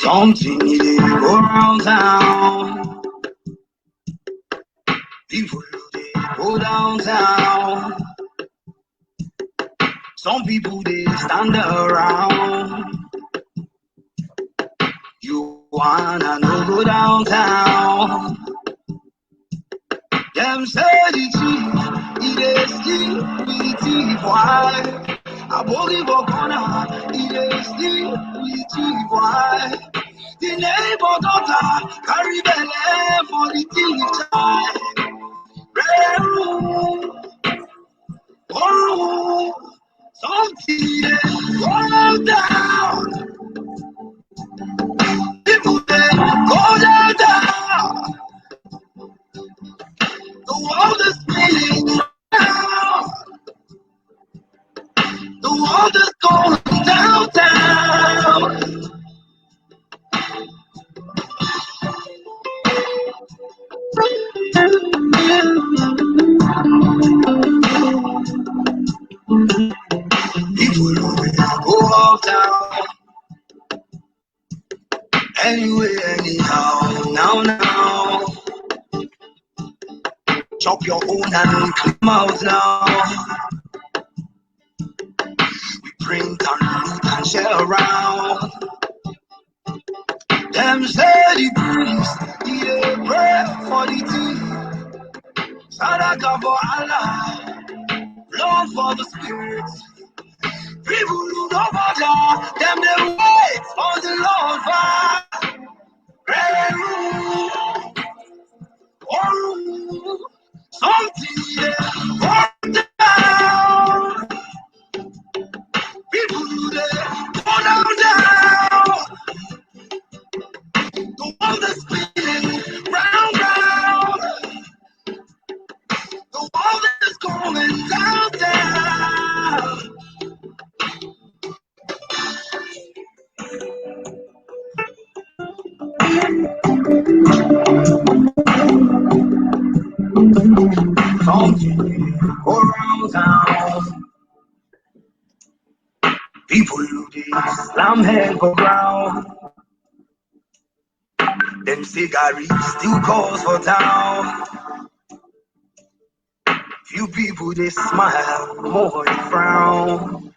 Something they go around town. People they go downtown. Some people they stand around. You wanna no go downtown. Them say the chief, he dey sleep with the thief. Why? I believe a corner, he dey sleep with the thief. Why? The neighbor daughter carry belle for the thief child. Oh, something dey go down. People they go down. The world is spinning round. The world is going downtown. People go uptown. Anyway, anyhow, now. Chop your own and clean mouth now. We print and loot and share around. Them say the priest, he dey pray for the thief. Sadaka for Allah, blood for the spirits. People who don't bother, them they wait for the Lord fire. Something yeah, go down. People they go down. The world is spinning round. The world is going down. Something go around town. People who dey slam head for ground. Them cigarettes still calls for town. Few people they smile, more they frown.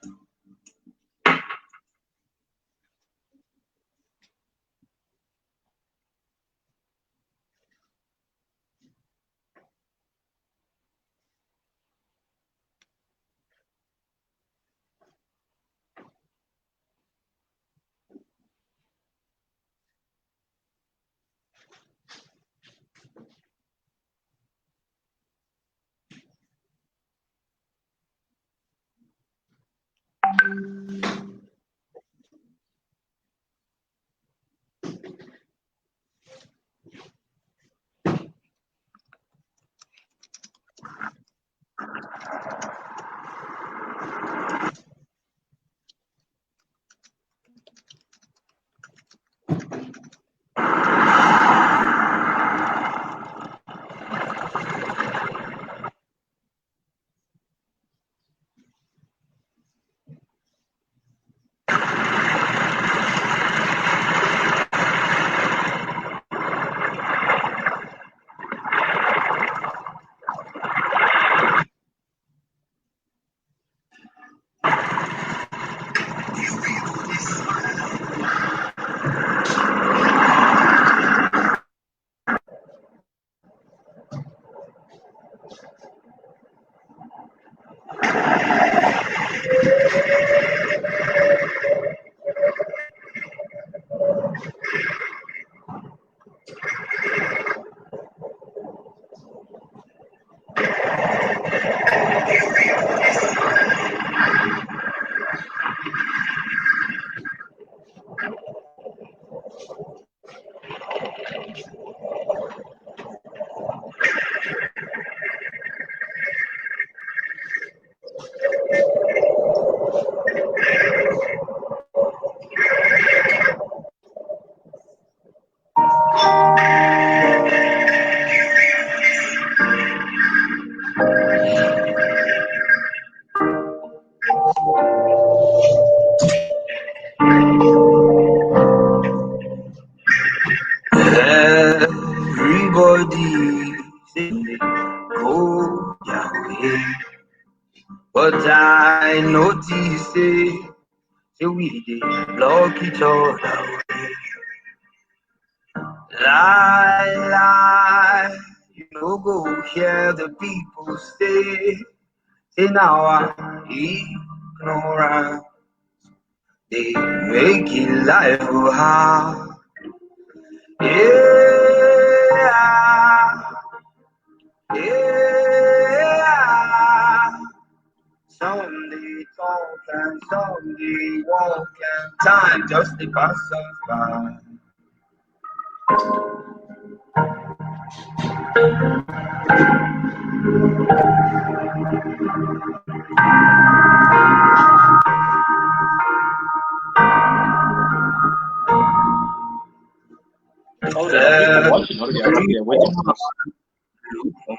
easily go away. But I notice it, say we dey block each other way. Lie, you no go hear the people say now I'm ignorant. They make it life hard. Yeah. Some they talk and some they walk and time just they pass us by.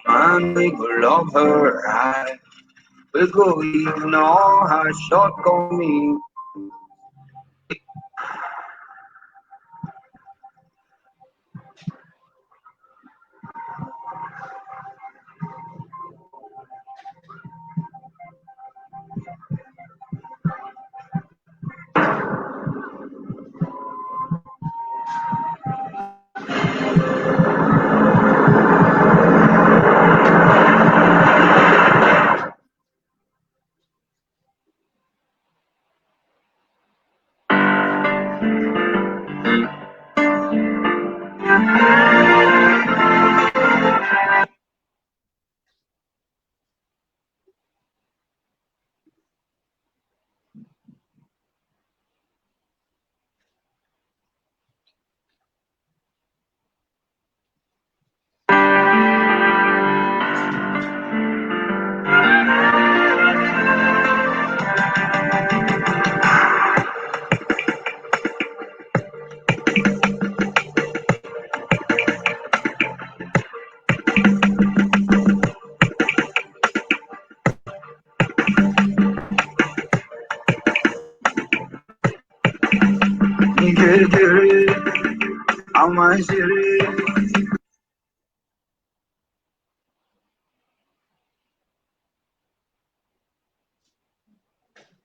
Man, we go love her right. We go ignore her shortcomings.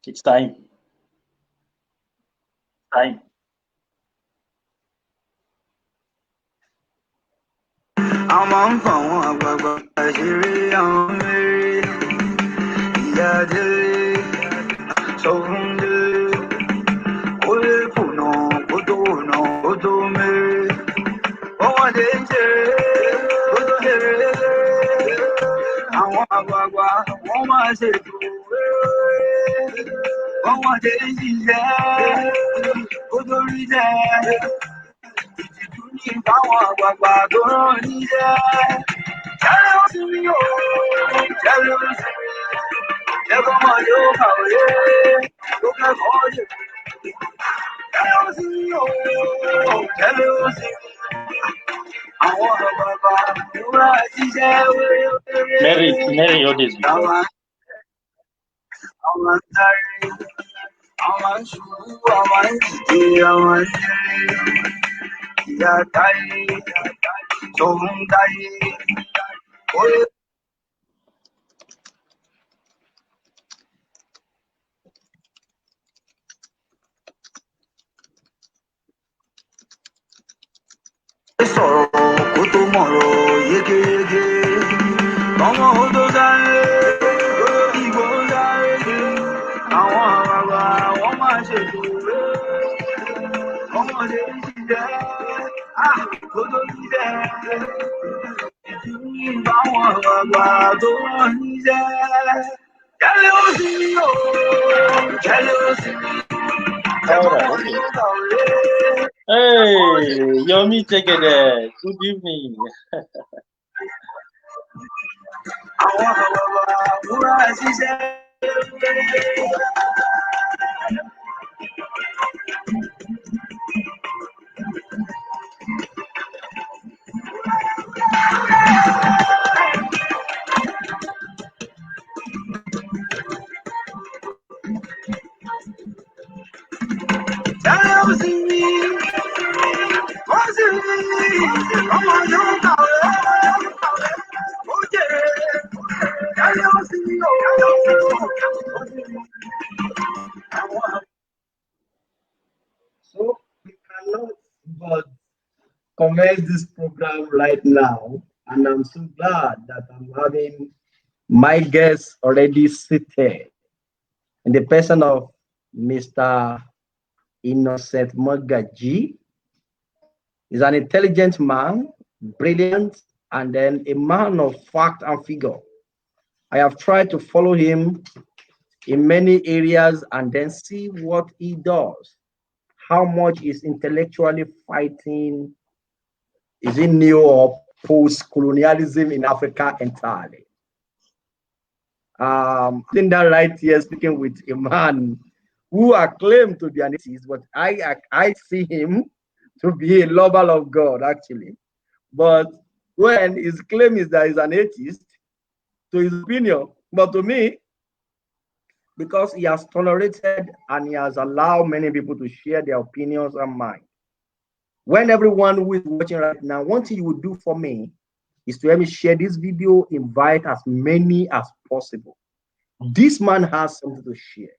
It's time. Time. I'm on phone, but I'm very so àwọn àgbààgbà wọ́n máa ṣètò wọ́n wọ́n ṣe ń ṣiṣẹ́ kó tó rí jẹ́ ìtìjú ní fáwọn àgbààgbà tó rán níṣẹ́ jẹ́lẹ̀ ó sì rí o jẹ́lẹ̀ ó sì rí jẹ́kọ́ mọ̀ yóò kàwé tó kẹ́kọ̀ọ́ yẹ jẹ́lẹ̀ ó sì rí o jẹ́lẹ̀ ó sì rí. Mary, what is it? Sọ̀rọ̀ kó tó mọ̀rọ̀ yékéyéké ọmọ odò sáré ìbò sáré àwọn àgbààgbà wọ́n máa ṣètò ọmọdé ń ṣiṣẹ́ kó tó ṣiṣẹ́ ìtúnyí báwọn àgbààgbà tó rán níṣẹ́ jẹ́lẹ̀ ó sì rí o jẹ́lẹ̀ ó sì rí. Hey, Yomi Tegede, good evening. cannot but commence this program right now, and I'm so glad that I'm having my guests already seated in the person of Mr. Innocent Magaji. He's an intelligent man, brilliant, and then a man of fact and figure. I have tried to follow him in many areas and then see what he does. How much is intellectually fighting? Is it new or post-colonialism in Africa entirely? I think that right here, speaking with a man who are claimed to be an atheist, but I see him to be a lover of God, actually. But when his claim is that he's an atheist, to his opinion, but to me, because he has tolerated and he has allowed many people to share their opinions and mine. When everyone who is watching right now, one thing you would do for me is to help me share this video, invite as many as possible. This man has something to share.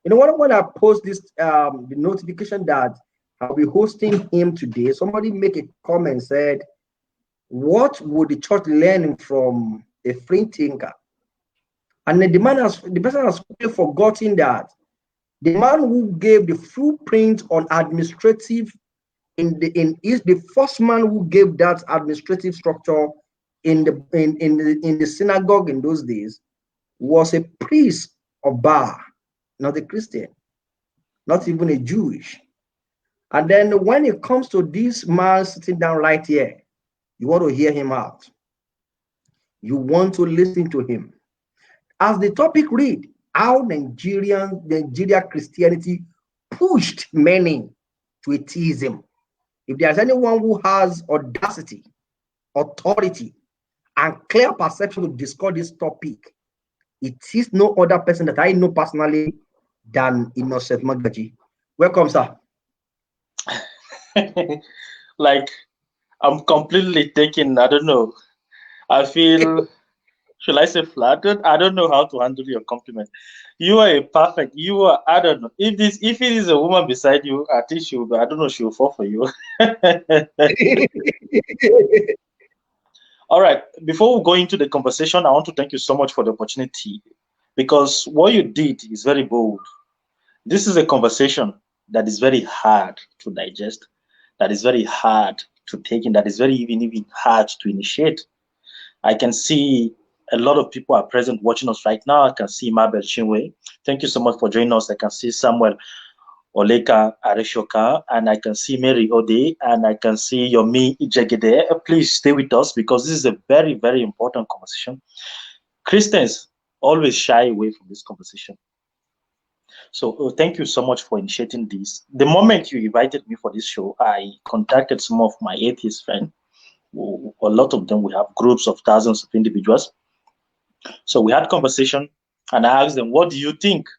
You know what? When I post this, the notification that I'll be hosting him today, somebody make a comment said, "What would the church learn from a free thinker?" And the person has forgotten that the man who gave the blueprint on administrative is the first man who gave that administrative structure in the synagogue in those days was a priest of Bar, not a Christian, not even a Jewish. And then when it comes to this man sitting down right here, you want to hear him out. You want to listen to him. As the topic read, how Nigeria Christianity pushed many to atheism. If there's anyone who has audacity, authority, and clear perception to discuss this topic, it is no other person that I know personally than Innocent Magaji. Welcome, sir. Like, I'm completely taken. I don't know. I feel, should I say flattered? I don't know how to handle your compliment. You are a perfect. You are. I don't know if it is a woman beside you. I think she will. I don't know. She will fall for you. All right. Before we go into the conversation, I want to thank you so much for the opportunity, because what you did is very bold. This is a conversation that is very hard to digest, that is very hard to take in, that is very even hard to initiate. I can see a lot of people are present watching us right now. I can see Mabel Chinwe. Thank you so much for joining us. I can see Samuel Oleka Areshoka, and I can see Mary Ode, and I can see Yomi Ijegede. Please stay with us, because this is a very, very important conversation. Christians always shy away from this conversation. So thank you so much for initiating this. The moment you invited me for this show, I contacted some of my atheist friends. A lot of them, we have groups of thousands of individuals. So we had conversation, and I asked them, what do you think?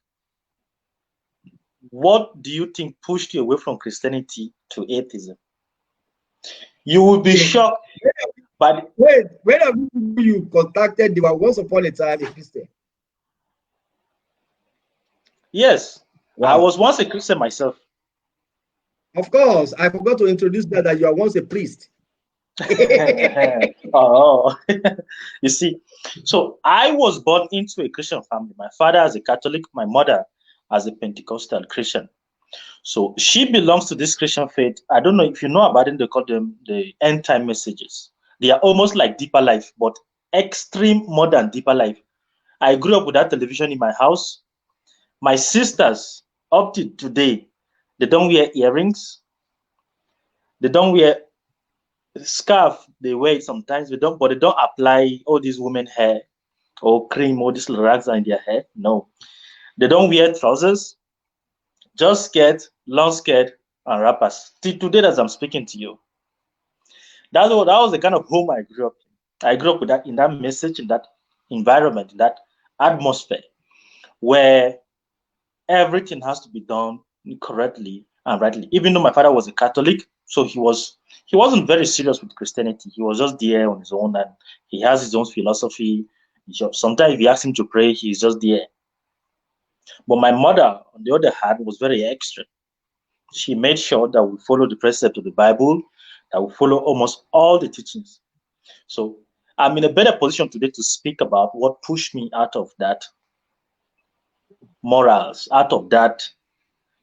What do you think pushed you away from Christianity to atheism? You will be shocked. But wait, when have you contacted? They were once upon a time a Christian. Yes, wow. I was once a Christian myself. Of course, I forgot to introduce that you are once a priest. Oh, you see, so I was born into a Christian family. My father is a Catholic, my mother as a Pentecostal Christian. So she belongs to this Christian faith. I don't know if you know about it. They call them the end time messages. They are almost like Deeper Life, but extreme more than Deeper Life. I grew up with that television in my house. My sisters, up to today, they don't wear earrings. They don't wear scarf. They wear it sometimes. But they don't apply all these women hair or cream or these rags in their hair. No, they don't wear trousers. Just skirt, long skirt, and wrappers. Till today, as I'm speaking to you, that was the kind of home I grew up in. I grew up with that, in that message, in that environment, in that atmosphere, where everything has to be done correctly and rightly. Even though my father was a Catholic, so he wasn't very serious with Christianity. He was just there on his own, and he has his own philosophy. Sometimes if you ask him to pray, he's just there. But my mother, on the other hand, was very extreme. She made sure that we follow the precept of the Bible, that we follow almost all the teachings. So I'm in a better position today to speak about what pushed me out of that morals, out of that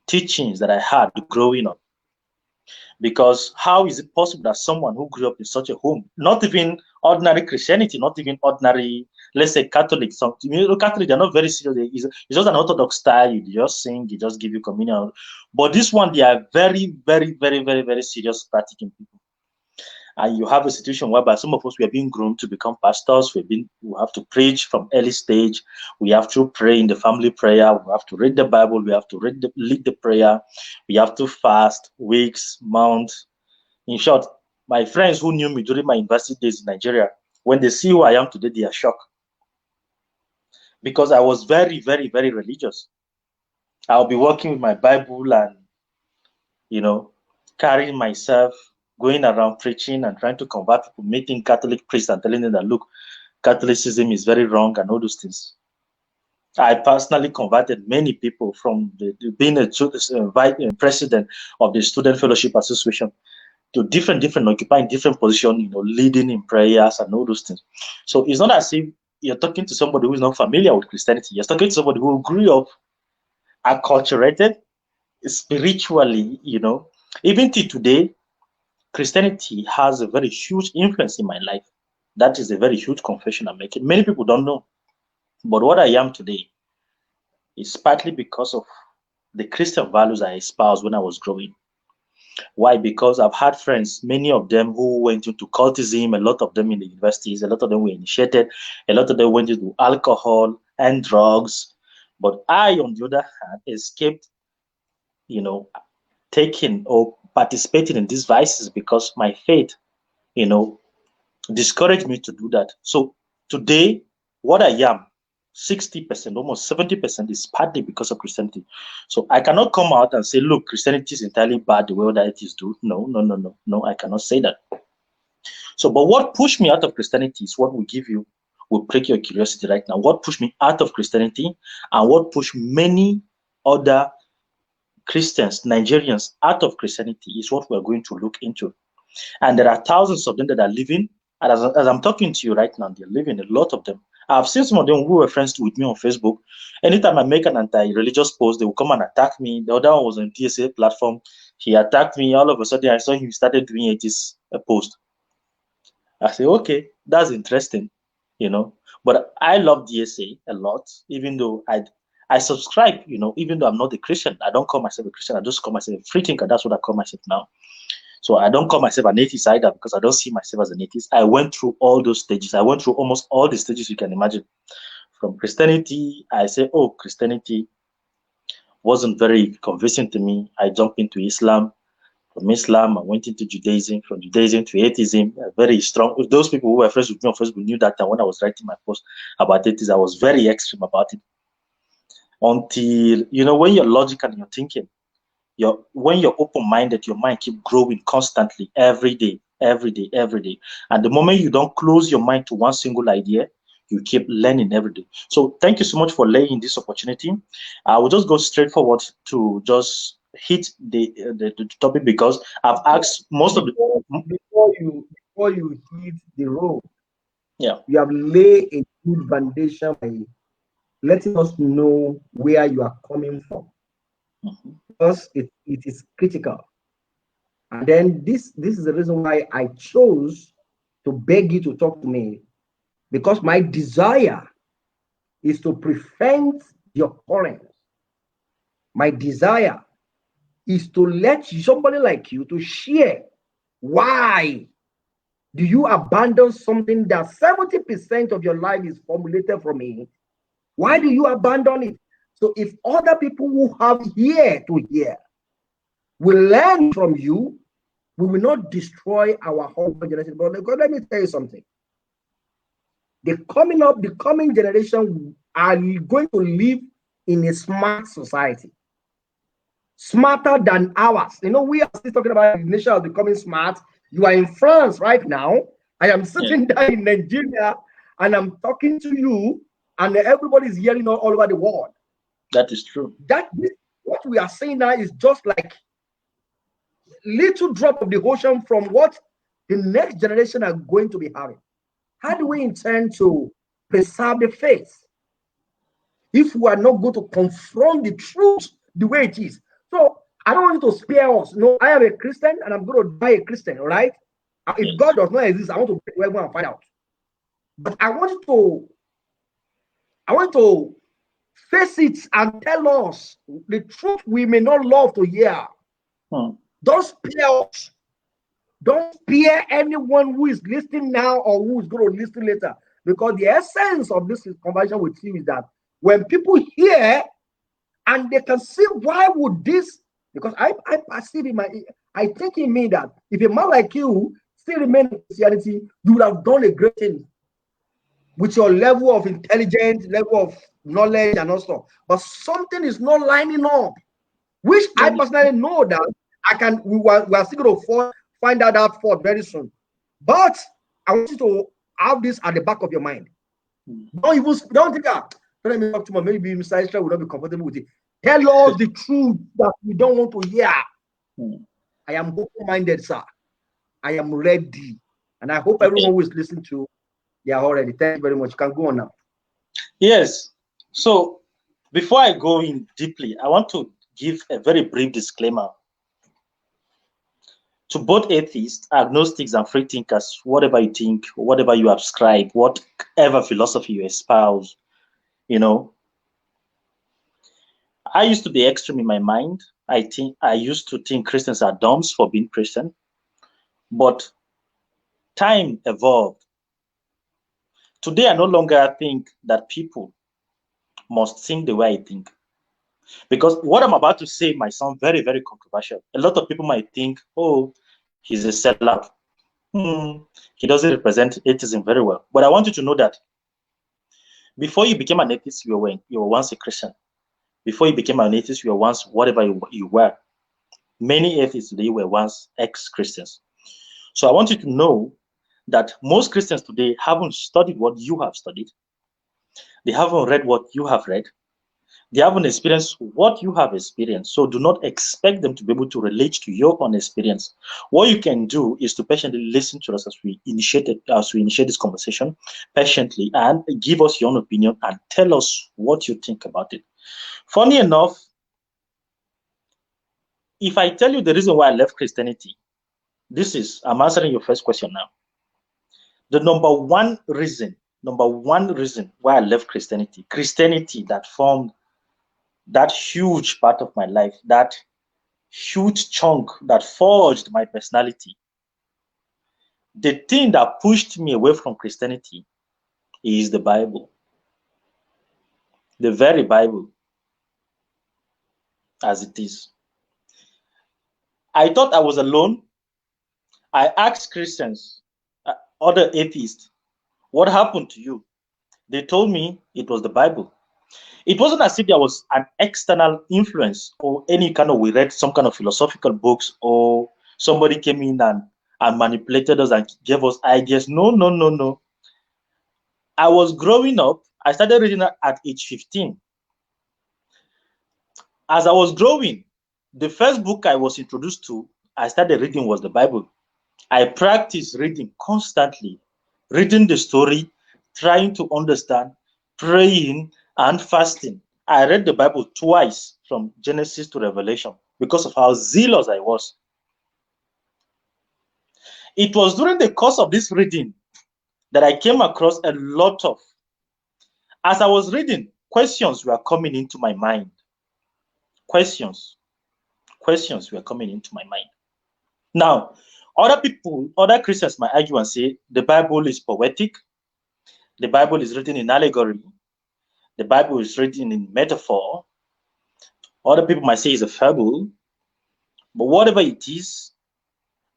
teachings that I had growing up. Because how is it possible that someone who grew up in such a home, not even ordinary Christianity, not even ordinary, let's say Catholic, some Catholic, they're not very serious. It's just an Orthodox style. You just sing, you just give you communion. But this one, they are very, very, very, very, very serious practicing people. And you have a situation whereby some of us, we are being groomed to become pastors. We have to preach from early stage. We have to pray in the family prayer. We have to read the Bible. We have to lead the prayer. We have to fast weeks, months. In short, my friends who knew me during my university days in Nigeria, when they see who I am today, they are shocked. Because I was very, very, very religious. I'll be working with my Bible and, carrying myself, going around preaching and trying to convert people, meeting Catholic priests and telling them that, look, Catholicism is very wrong and all those things. I personally converted many people from being a president of the Student Fellowship Association to different occupying different positions, leading in prayers and all those things. So it's not as if you're talking to somebody who is not familiar with Christianity. You're talking to somebody who grew up acculturated spiritually, Even till today, Christianity has a very huge influence in my life. That is a very huge confession I'm making. Many people don't know. But what I am today is partly because of the Christian values I espoused when I was growing. Why? Because I've had friends, many of them who went into cultism, a lot of them in the universities, a lot of them were initiated, a lot of them went into alcohol and drugs. But I, on the other hand, escaped, taking or participating in these vices because my faith, discouraged me to do that. So today, what I am, 60%, almost 70% is partly because of Christianity. So I cannot come out and say, look, Christianity is entirely bad the way other atheists do. No, I cannot say that. So, but what pushed me out of Christianity is what will prick your curiosity right now. What pushed me out of Christianity and what pushed many other Christians, Nigerians out of Christianity is what we're going to look into. And there are thousands of them that are living. And as I'm talking to you right now, they're living, a lot of them. I've seen some of them who were friends with me on Facebook. Anytime I make an anti-religious post, they will come and attack me. The other one was on DSA platform. He attacked me. All of a sudden, I saw him started doing a post. I say, okay, that's interesting, But I love DSA a lot, even though I subscribe, even though I'm not a Christian. I don't call myself a Christian. I just call myself a free thinker. That's what I call myself now. So I don't call myself an atheist either because I don't see myself as an atheist. I went through all those stages. I went through almost all the stages you can imagine. From Christianity, I say, oh, Christianity wasn't very convincing to me. I jumped into Islam. From Islam, I went into Judaism. From Judaism to atheism, very strong. Those people who were friends with me on Facebook knew that when I was writing my post about atheism, I was very extreme about it. Until, when you're logical and you're thinking, when you're open-minded, your mind keeps growing constantly, every day. And the moment you don't close your mind to one single idea, you keep learning every day. So thank you so much for laying this opportunity. I will just go straight forward to just hit the topic because I've asked most of the before you hit the road. Yeah, you have laid a good foundation by letting us know where you are coming from. Because it is critical. And then this is the reason why I chose to beg you to talk to me, because my desire is to prevent your occurrence. My desire is to let somebody like you to share why do you abandon something that 70% of your life is formulated from it. Why do you abandon it? So if other people who have ear to hear will learn from you, we will not destroy our whole generation. But let me tell you something. The coming generation are going to live in a smart society, smarter than ours. We are still talking about the nation becoming smart. You are in France right now. I am sitting there in Nigeria, and I'm talking to you, and everybody's hearing all over the world. That is true. What we are saying now is just like little drop of the ocean from what the next generation are going to be having. How do we intend to preserve the faith if we are not going to confront the truth the way it is? So I don't want you to spare us. No, I am a Christian and I'm going to die a Christian, all right? If God does not exist, I want to go and find out. But I want to face it and tell us the truth we may not love to hear. Don't spare us. Don't spare anyone who is listening now or who is going to listen later. Because the essence of this conversation with you is that when people hear and they can see why would this, because I perceive I think in me that if a man like you still remain in Christianity, you would have done a great thing with your level of intelligence, level of knowledge and also. But something is not lining up, which I personally know that we are still going to find out that fault very soon. But I want you to have this at the back of your mind. Don't think that maybe Mr. Israel will not be comfortable with it. Tell us the truth that we don't want to hear. I am open-minded, sir. I am ready. And I hope everyone who is listening to, they are already. Thank you very much. You can go on now. Yes. So before I go in deeply, I want to give a very brief disclaimer. To both atheists, agnostics, and free thinkers, whatever you think, whatever you ascribe, whatever philosophy you espouse, I used to be extreme in my mind. I used to think Christians are dumb for being Christian, but time evolved. Today, I no longer think that people must think the way I think. Because what I'm about to say might sound very, very controversial. A lot of people might think, oh, he's a sellout. He doesn't represent atheism very well. But I want you to know that before you became an atheist, you were once a Christian. Before you became an atheist, you were once whatever you were. Many atheists today were once ex-Christians. So I want you to know that most Christians today haven't studied what you have studied. They haven't read what you have read. They haven't experienced what you have experienced. So do not expect them to be able to relate to your own experience. What you can do is to patiently listen to us as we initiate this conversation patiently, and give us your own opinion and tell us what you think about it. Funny enough, if I tell you the reason why I left Christianity, I'm answering your first question now. The number one reason why I left Christianity that formed that huge part of my life, that huge chunk that forged my personality. The thing that pushed me away from Christianity is the Bible. The very Bible as it is. I thought I was alone. I asked Christians, other atheists, what happened to you? They told me it was the Bible. It wasn't as if there was an external influence or any kind of, we read some kind of philosophical books or somebody came in and manipulated us and gave us ideas. No. I was growing up. I started reading at age 15. As I was growing, the first book I was introduced to, I started reading was the Bible. I practiced reading constantly, reading the story, trying to understand, praying, and fasting. I read the Bible twice from Genesis to Revelation because of how zealous I was. It was during the course of this reading that I came across a lot of, as I was reading, questions were coming into my mind. Questions were coming into my mind. Now, other Christians might argue and say the Bible is poetic, the Bible is written in allegory, the Bible is written in metaphor. Other people might say it's a fable. But whatever it is,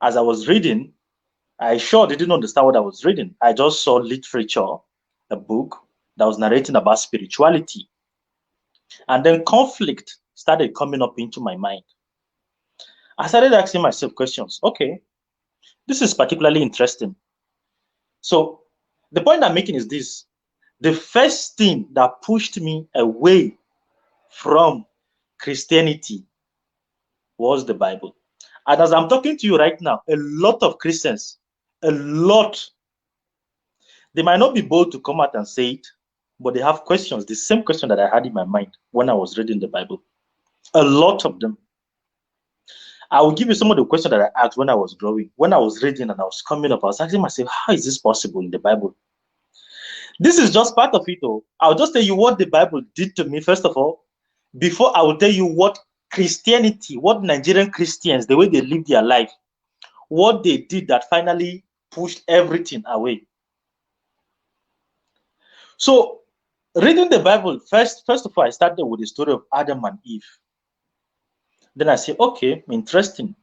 as I was reading, I sure didn't understand what I was reading. I just saw literature, a book that was narrating about spirituality. And then conflict started coming up into my mind. I started asking myself questions. Okay, this is particularly interesting. So the point I'm making is this. The first thing that pushed me away from Christianity was the Bible. And as I'm talking to you right now, a lot of Christians, a lot, they might not be bold to come out and say it, but they have questions, the same question that I had in my mind when I was reading the Bible. A lot of them. I will give you some of the questions that I asked when I was growing. When I was reading and I was coming up, I was asking myself, how is this possible in the Bible? This is just part of it, though. I'll just tell you what the Bible did to me, first of all, before I will tell you what Christianity, what Nigerian Christians, the way they live their life, what they did that finally pushed everything away. So, reading the Bible, first of all, I started with the story of Adam and Eve. Then I say, okay, interesting.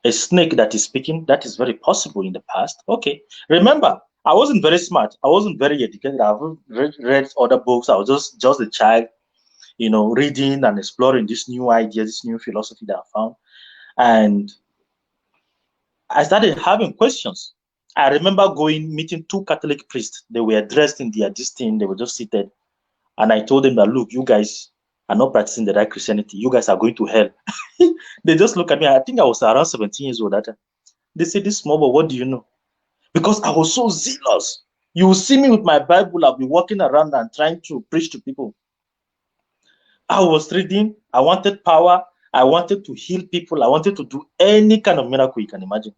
A snake that is speaking, that is very possible in the past. Okay. Remember, I wasn't very smart. I wasn't very educated. I haven't read other books. I was just a child, you know, reading and exploring this new idea, this new philosophy that I found. And I started having questions. I remember meeting two Catholic priests. They were dressed in their this thing. They were just seated. And I told them that, look, you guys are not practicing the right Christianity. You guys are going to hell. They just look at me. I think I was around 17 years old that time. They said, this small boy, what do you know? Because I was so zealous. You will see me with my Bible. I'll be walking around and trying to preach to people. I was reading. I wanted power. I wanted to heal people. I wanted to do any kind of miracle you can imagine.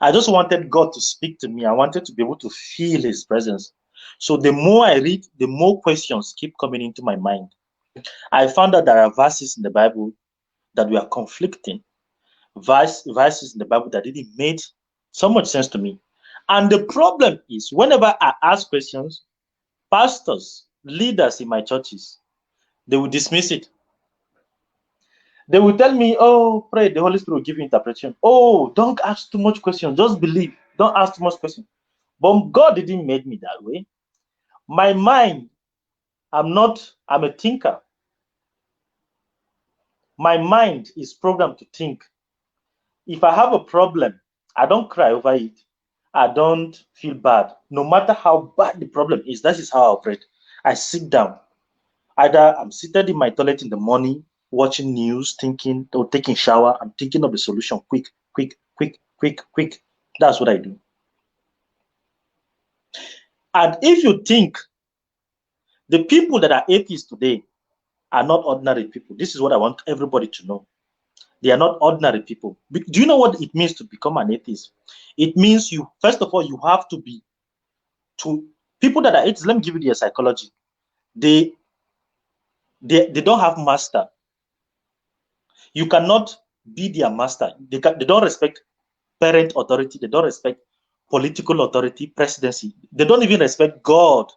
I just wanted God to speak to me. I wanted to be able to feel his presence. So the more I read, the more questions keep coming into my mind. I found that there are verses in the Bible that were conflicting. Verses in the Bible that didn't make so much sense to me. And the problem is, whenever I ask questions, pastors, leaders in my churches, they will dismiss it. They will tell me, oh, pray, the Holy Spirit will give you interpretation. Oh, don't ask too much questions, just believe. Don't ask too much questions. But God didn't make me that way. My mind, I'm a thinker. My mind is programmed to think. If I have a problem, I don't cry over it. I don't feel bad. No matter how bad the problem is, that is how I operate. I sit down. Either I'm seated in my toilet in the morning, watching news, thinking, or taking shower. I'm thinking of the solution quick, quick, quick, quick, quick. That's what I do. And if you think the people that are atheists today are not ordinary people, this is what I want everybody to know. They are not ordinary people. Do you know what it means to become an atheist? It means you, first of all, you have to be, to people that are atheists, let me give you their psychology. They don't have master. You cannot be their master. They don't respect parent authority. They don't respect political authority, presidency. They don't even respect God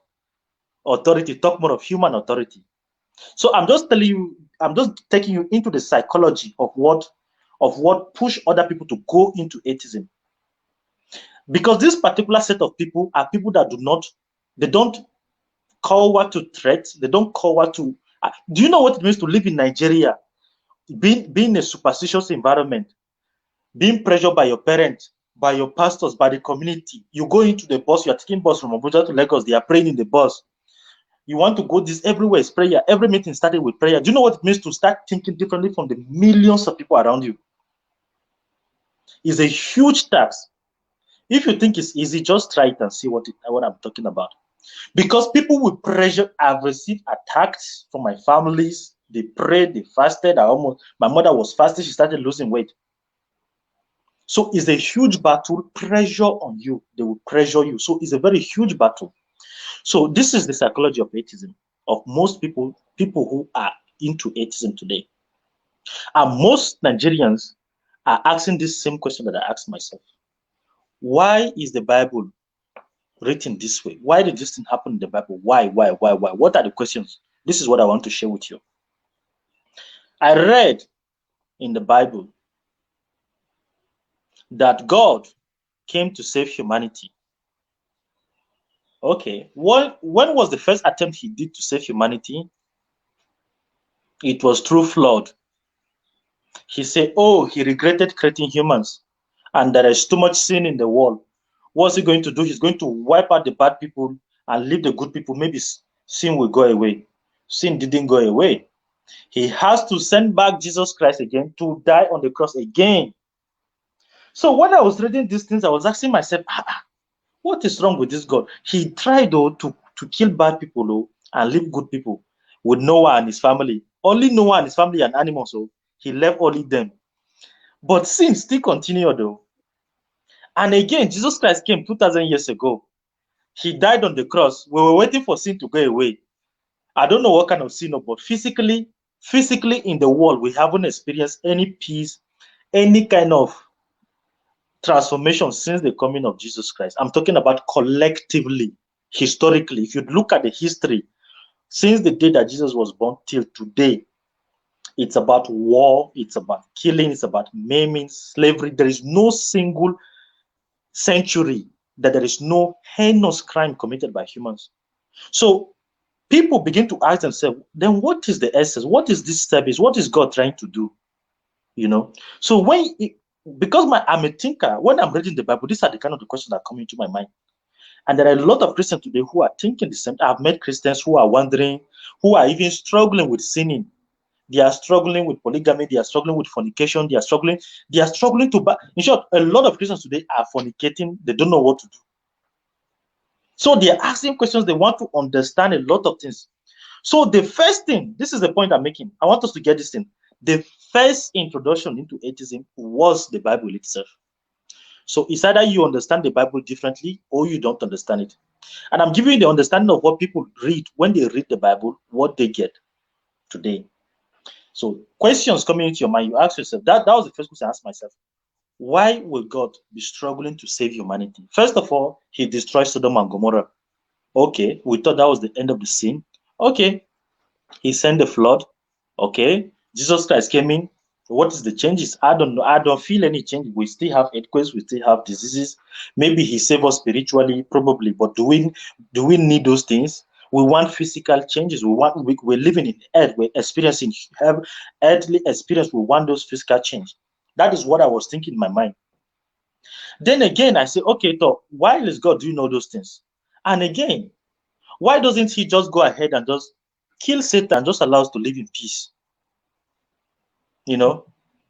authority, talk more of human authority. So I'm just telling you, I'm just taking you into the psychology of what push other people to go into atheism. Because this particular set of people are people that they don't call what to threats. They don't call what to. Do you know what it means to live in Nigeria? Being a superstitious environment, being pressured by your parents, by your pastors, by the community. You go into the bus, you are taking bus from Abuja to Lagos, they are praying in the bus. You want to go this everywhere is prayer. Every meeting started with prayer. Do you know what it means to start thinking differently from the millions of people around you? It's a huge task. If you think it's easy, just try it and see what I'm talking about. Because people with pressure, I've received attacks from my families. They prayed, they fasted. My mother was fasting, she started losing weight. So it's a huge battle, pressure on you. They will pressure you. So it's a very huge battle. So this is the psychology of atheism, of most people who are into atheism today. And most Nigerians are asking this same question that I asked myself. Why is the Bible written this way? Why did this thing happen in the Bible? Why? What are the questions? This is what I want to share with you. I read in the Bible that God came to save humanity. Okay, when was the first attempt he did to save humanity? It was through flood. He said, oh, he regretted creating humans and there is too much sin in the world. What's he going to do? He's going to wipe out the bad people and leave the good people. Maybe sin will go away. Sin didn't go away. He has to send back Jesus Christ again to die on the cross again. So when I was reading these things, I was asking myself, what is wrong with this God? He tried to kill bad people and leave good people with Noah and his family. Only Noah and his family and animals, so he left only them. But sin still continued though. And again, Jesus Christ came 2,000 years ago. He died on the cross. We were waiting for sin to go away. I don't know what kind of sin, but physically in the world, we haven't experienced any peace, any kind of transformation since the coming of Jesus Christ. I'm talking about collectively, historically. If you look at the history, since the day that Jesus was born till today, it's about war, it's about killing, it's about maiming, slavery. There is no single century that there is no heinous crime committed by humans. So people begin to ask themselves, then what is the essence? What is this service? What is God trying to do? You know? So because I'm a thinker, when I'm reading the Bible, these are the kind of the questions that come into my mind. And there are a lot of Christians today who are thinking the same. I've met Christians who are wondering, who are even struggling with sinning. They are struggling with polygamy. They are struggling with fornication. They are struggling to. In short, a lot of Christians today are fornicating. They don't know what to do. So they are asking questions. They want to understand a lot of things. So the first thing, this is the point I'm making. I want us to get this in. The first introduction into atheism was the Bible itself. So it's either you understand the Bible differently or you don't understand it. And I'm giving you the understanding of what people read when they read the Bible, what they get today. So questions coming into your mind, you ask yourself, that was the first question I asked myself. Why will God be struggling to save humanity? First of all, he destroyed Sodom and Gomorrah. Okay, we thought that was the end of the sin. Okay, he sent the flood. Okay, Jesus Christ came in. What is the changes? I don't know. I don't feel any change. We still have earthquakes. We still have diseases. Maybe he saved us spiritually, probably. But do we need those things? We want physical changes. We're living in earth. We're experiencing earthly experience. We want those physical change. That is what I was thinking in my mind. Then again, I say, okay, so why is God doing all those things? And again, why doesn't he just go ahead and just kill Satan, just allow us to live in peace? You know,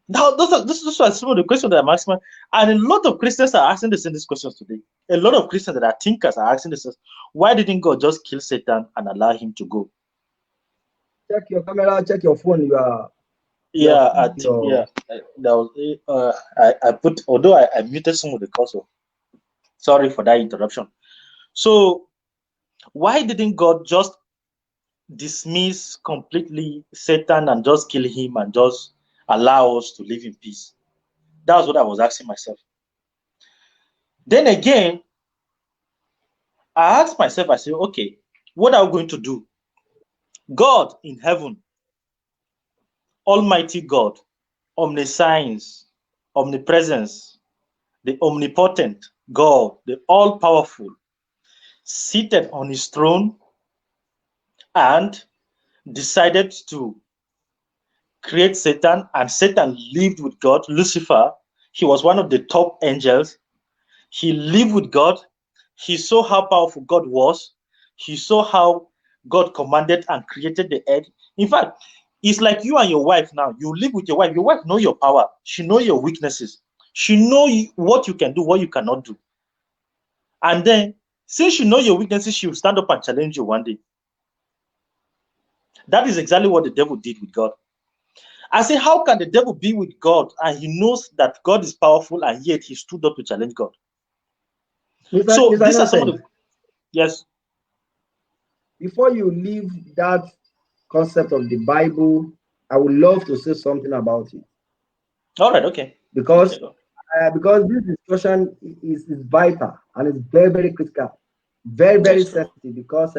now those are some of the questions that I'm asking, and a lot of Christians are asking these questions today. A lot of Christians that are thinkers are asking this: why didn't God just kill Satan and allow him to go? Check your camera, check your phone. I put, although I muted some of the calls. So sorry for that interruption. So why didn't God just dismiss completely Satan and just kill him and just allow us to live in peace? That's what I was asking myself. Then again, I asked myself, I said, okay, what are we going to do? God in heaven, Almighty God, omniscience, omnipresence, the omnipotent God, the all-powerful, seated on his throne and decided to create Satan, and Satan lived with God. Lucifer, he was one of the top angels. He lived with God. He saw how powerful God was. He saw how God commanded and created the earth. In fact, it's like you and your wife now. You live with your wife. Your wife knows your power. She knows your weaknesses. She knows what you can do, what you cannot do. And then, since she knows your weaknesses, she will stand up and challenge you one day. That is exactly what the devil did with God. I say, how can the devil be with God and he knows that God is powerful and yet he stood up to challenge God? So these are some of the... Yes. Before you leave that concept of the Bible, I would love to say something about it. All right, okay. Because this discussion is vital and it's very, very critical, very, very sensitive. Because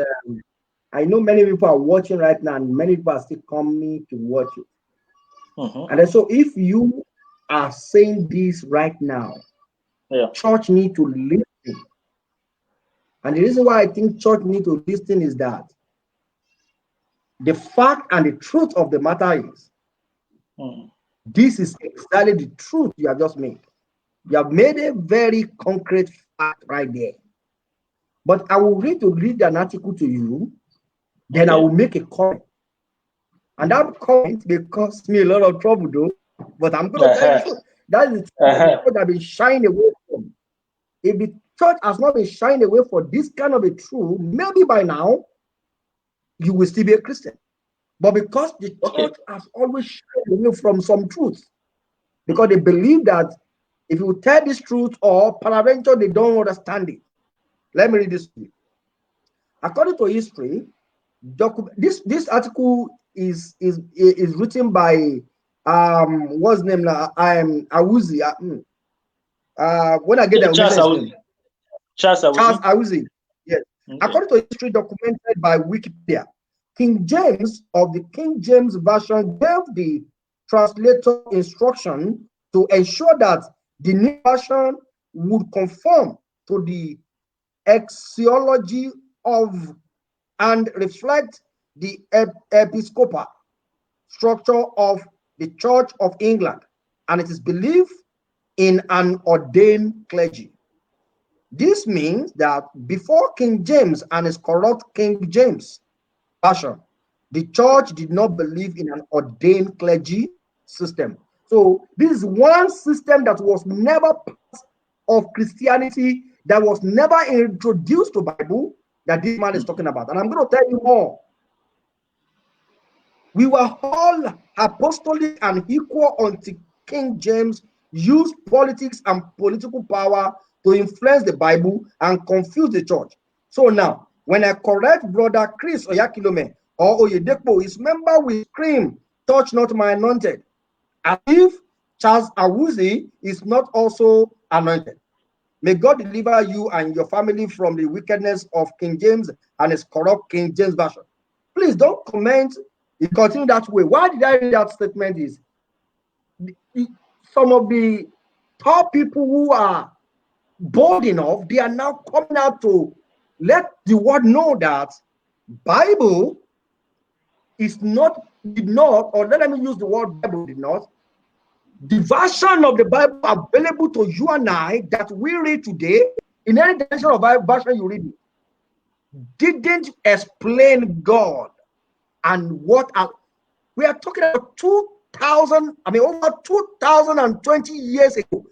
I know many people are watching right now, and many people are still coming to watch it. And so, if you are saying this right now, church need to listen. And the reason why I think church need to listen is that the fact and the truth of the matter is, this is exactly the truth you have just made. You have made a very concrete fact right there. But I will read an article to you, then I will make a comment. And that comment may cause me a lot of trouble, though. But I'm going to tell you the truth. That is the truth I've been shying away from. If the church has not been shying away for this kind of a truth, maybe by now you will still be a Christian. But because the church has always shied away from some truths, because they believe that if you tell this truth or peradventure they don't understand it. Let me read this to you. According to history, this article is written by what's his name now? Awuzie. When I get that, Charles Awuzie. Yes. Okay. According to history documented by Wikipedia, King James of the King James Version gave the translator instruction to ensure that the new version would conform to the axiology of and reflect the episcopal structure of the Church of England, and it is believed in an ordained clergy. This means that before King James and his corrupt King James Version, the church did not believe in an ordained clergy system. So this is one system that was never part of Christianity, that was never introduced to the Bible, that this man is talking about. And I'm going to tell you more. We were all apostolic and equal until King James used politics and political power to influence the Bible and confuse the church. So now, when I correct brother Chris Oyakilome or Oyedepo, his member will scream, "Touch not my anointed," as if Charles Awuzie is not also anointed. May God deliver you and your family from the wickedness of King James and his corrupt King James Version. Please don't comment. You continue that way. Why did I read that statement? Is some of the top people who are bold enough, they are now coming out to let the world know that Bible is not, did not, or let me use the word Bible, did not, the version of the Bible available to you and I that we read today, in any version of Bible version you read, didn't explain God and what we are talking about 2000, over 2020 years ago.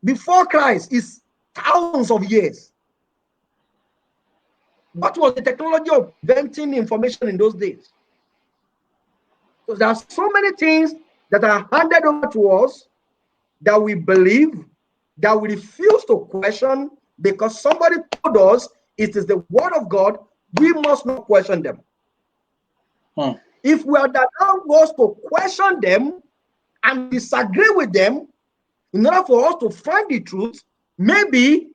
Before Christ is thousands of years. What was the technology of venting information in those days? So there are so many things that are handed over to us that we believe, that we refuse to question, because somebody told us it is the word of God. We must not question them. If we are that was to question them and disagree with them, in order for us to find the truth, maybe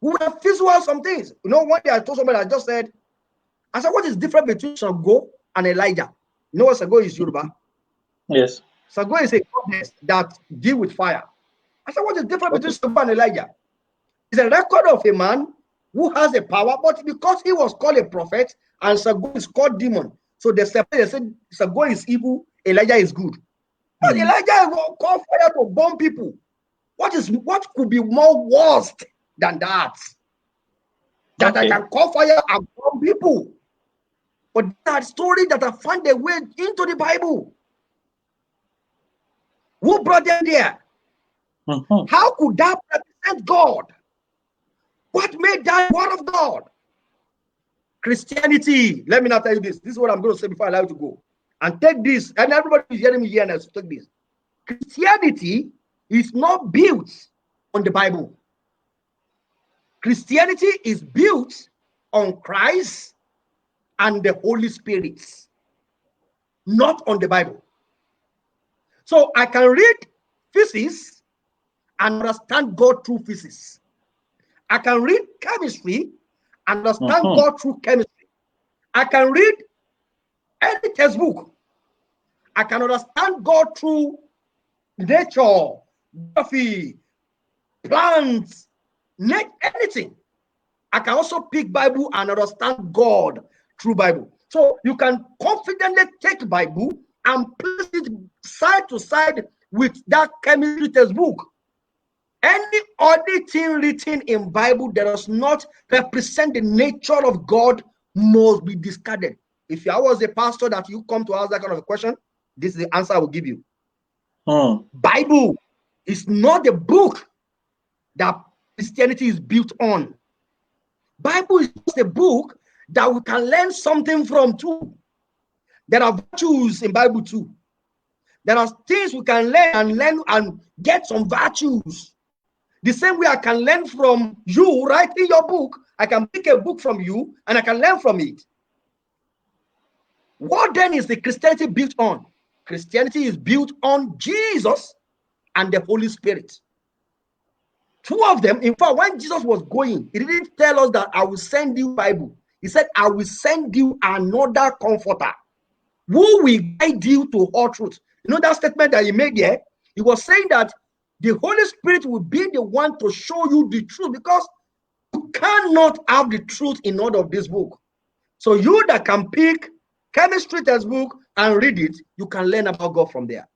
we will have fizzled out some things. You know, one day I told somebody, I just said, what is the difference between Sango and Elijah? You know what Sango is, Yoruba? Yes. Sango is a goddess that deal with fire. I said, what is the difference between Sango and Elijah? It's a record of a man who has a power, but because he was called a prophet and Sango is called demon, so they said Sango is evil, Elijah is good. But Elijah called fire to burn people. What could be more worst than that? That I can call fire and burn people. But that story that I found their way into the Bible. Who brought them there? How could that represent God? What made that word of God? Christianity. Let me now tell you this. This is what I'm going to say before I allow you to go. And take this. And everybody is hearing me here now. So take this. Christianity is not built on the Bible. Christianity is built on Christ and the Holy Spirit, not on the Bible. So I can read physics and understand God through physics. I can read chemistry and understand God through chemistry. I can read any textbook. I can understand God through nature, geography, plants, anything. I can also pick Bible and understand God through Bible. So you can confidently take Bible and place it side to side with that chemistry textbook. Any other thing written in Bible that does not represent the nature of God must be discarded. If I was a pastor that you come to ask that kind of a question, this is the answer I will give you. Bible is not the book that Christianity is built on. Bible is just a book that we can learn something from too. There are virtues in Bible too. There are things we can learn and get some virtues. The same way I can learn from you writing your book, I can pick a book from you and I can learn from it. What then is the Christianity built on? Christianity is built on Jesus and the Holy Spirit. Two of them. In fact, when Jesus was going, he didn't tell us that I will send you Bible. He said, I will send you another comforter who will guide you to all truth. You know that statement that he made there? He was saying that the Holy Spirit will be the one to show you the truth, because you cannot have the truth in all of this book. So you that can pick chemistry textbook and read it, you can learn about God from there.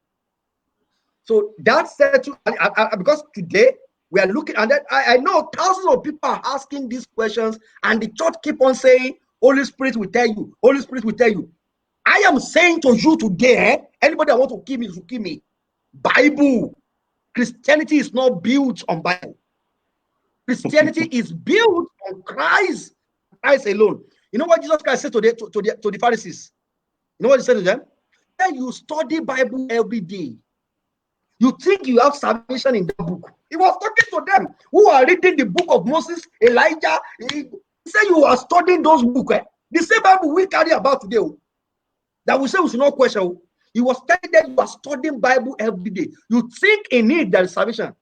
So that's because today we are looking, and I know thousands of people are asking these questions, and the church keep on saying, Holy Spirit will tell you, Holy Spirit will tell you. I am saying to you today, anybody that want to kill me should kill me. Bible. Christianity is not built on Bible. Christianity is built on Christ alone. You know what Jesus Christ said to the Pharisees? You know what he said to them? Then you study Bible every day. You think you have salvation in the book. He was talking to them who are reading the book of Moses, Elijah. He said you are studying those books. The same Bible we carry about today, that we say we should not question. He was telling them you are studying Bible every day. You think in it there is salvation.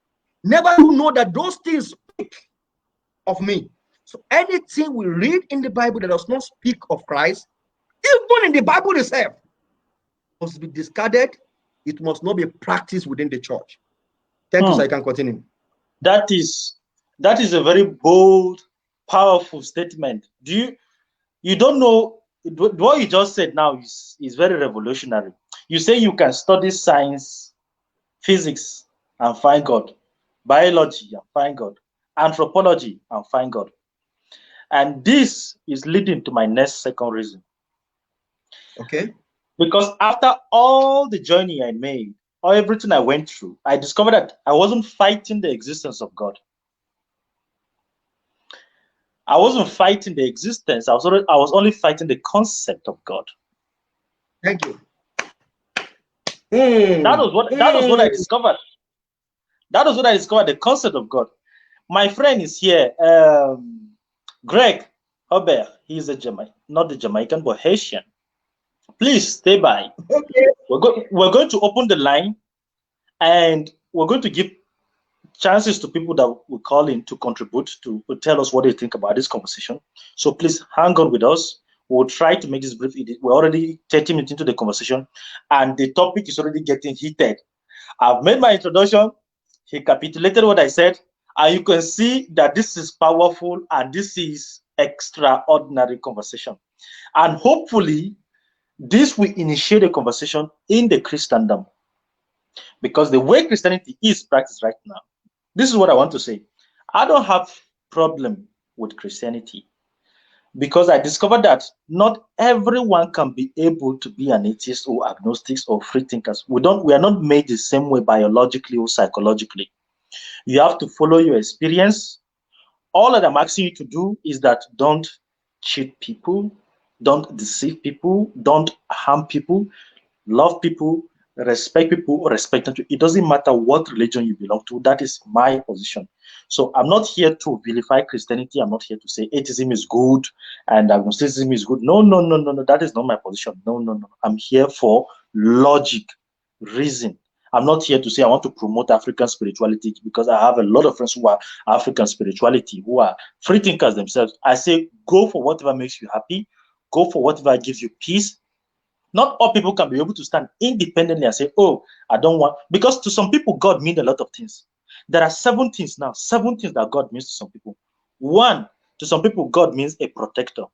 Never you know that those things speak of me. So anything we read in the Bible that does not speak of Christ, even in the Bible itself, must be discarded. It must not be practiced within the church. Thank you, sir. I can continue. That is a very bold, powerful statement. You don't know what you just said now is very revolutionary. You say you can study science, physics, and find God, biology and find God, anthropology and find God. And this is leading to my second reason. Okay. Because after all the journey I made, or everything I went through, I discovered that I wasn't fighting the existence of God. I wasn't fighting the existence. I was only fighting the concept of God. Thank you. That was what I discovered. That was what I discovered, the concept of God. My friend is here, Greg Hobert. He's not the Jamaican, but Haitian. Please stay by. Okay. We're going to open the line, and we're going to give chances to people that we call in to contribute, to tell us what they think about this conversation. So please hang on with us. We'll try to make this brief. We're already 30 minutes into the conversation, and the topic is already getting heated. I've made my introduction. He capitulated what I said, and you can see that this is powerful and this is extraordinary conversation. And hopefully, this will initiate a conversation in the Christendom, because the way Christianity is practiced right now, this is what I want to say. I don't have problem with Christianity, because I discovered that not everyone can be able to be an atheist or agnostic or free thinkers. We are not made the same way biologically or psychologically. You have to follow your experience. All that I'm asking you to do is that don't cheat people, don't deceive people, don't harm people, love people, respect people, or respect them. It doesn't matter what religion you belong to. That is my position. So I'm not here to vilify Christianity. I'm not here to say atheism is good and agnosticism is good. No. That is not my position. No. I'm here for logic, reason. I'm not here to say I want to promote African spirituality, because I have a lot of friends who are African spirituality, who are free thinkers themselves. I say go for whatever makes you happy. Go for whatever gives you peace. Not all people can be able to stand independently and say, oh, I don't want, because to some people, God means a lot of things. There are 7 things now, 7 things that God means to some people. 1, to some people, God means a protector.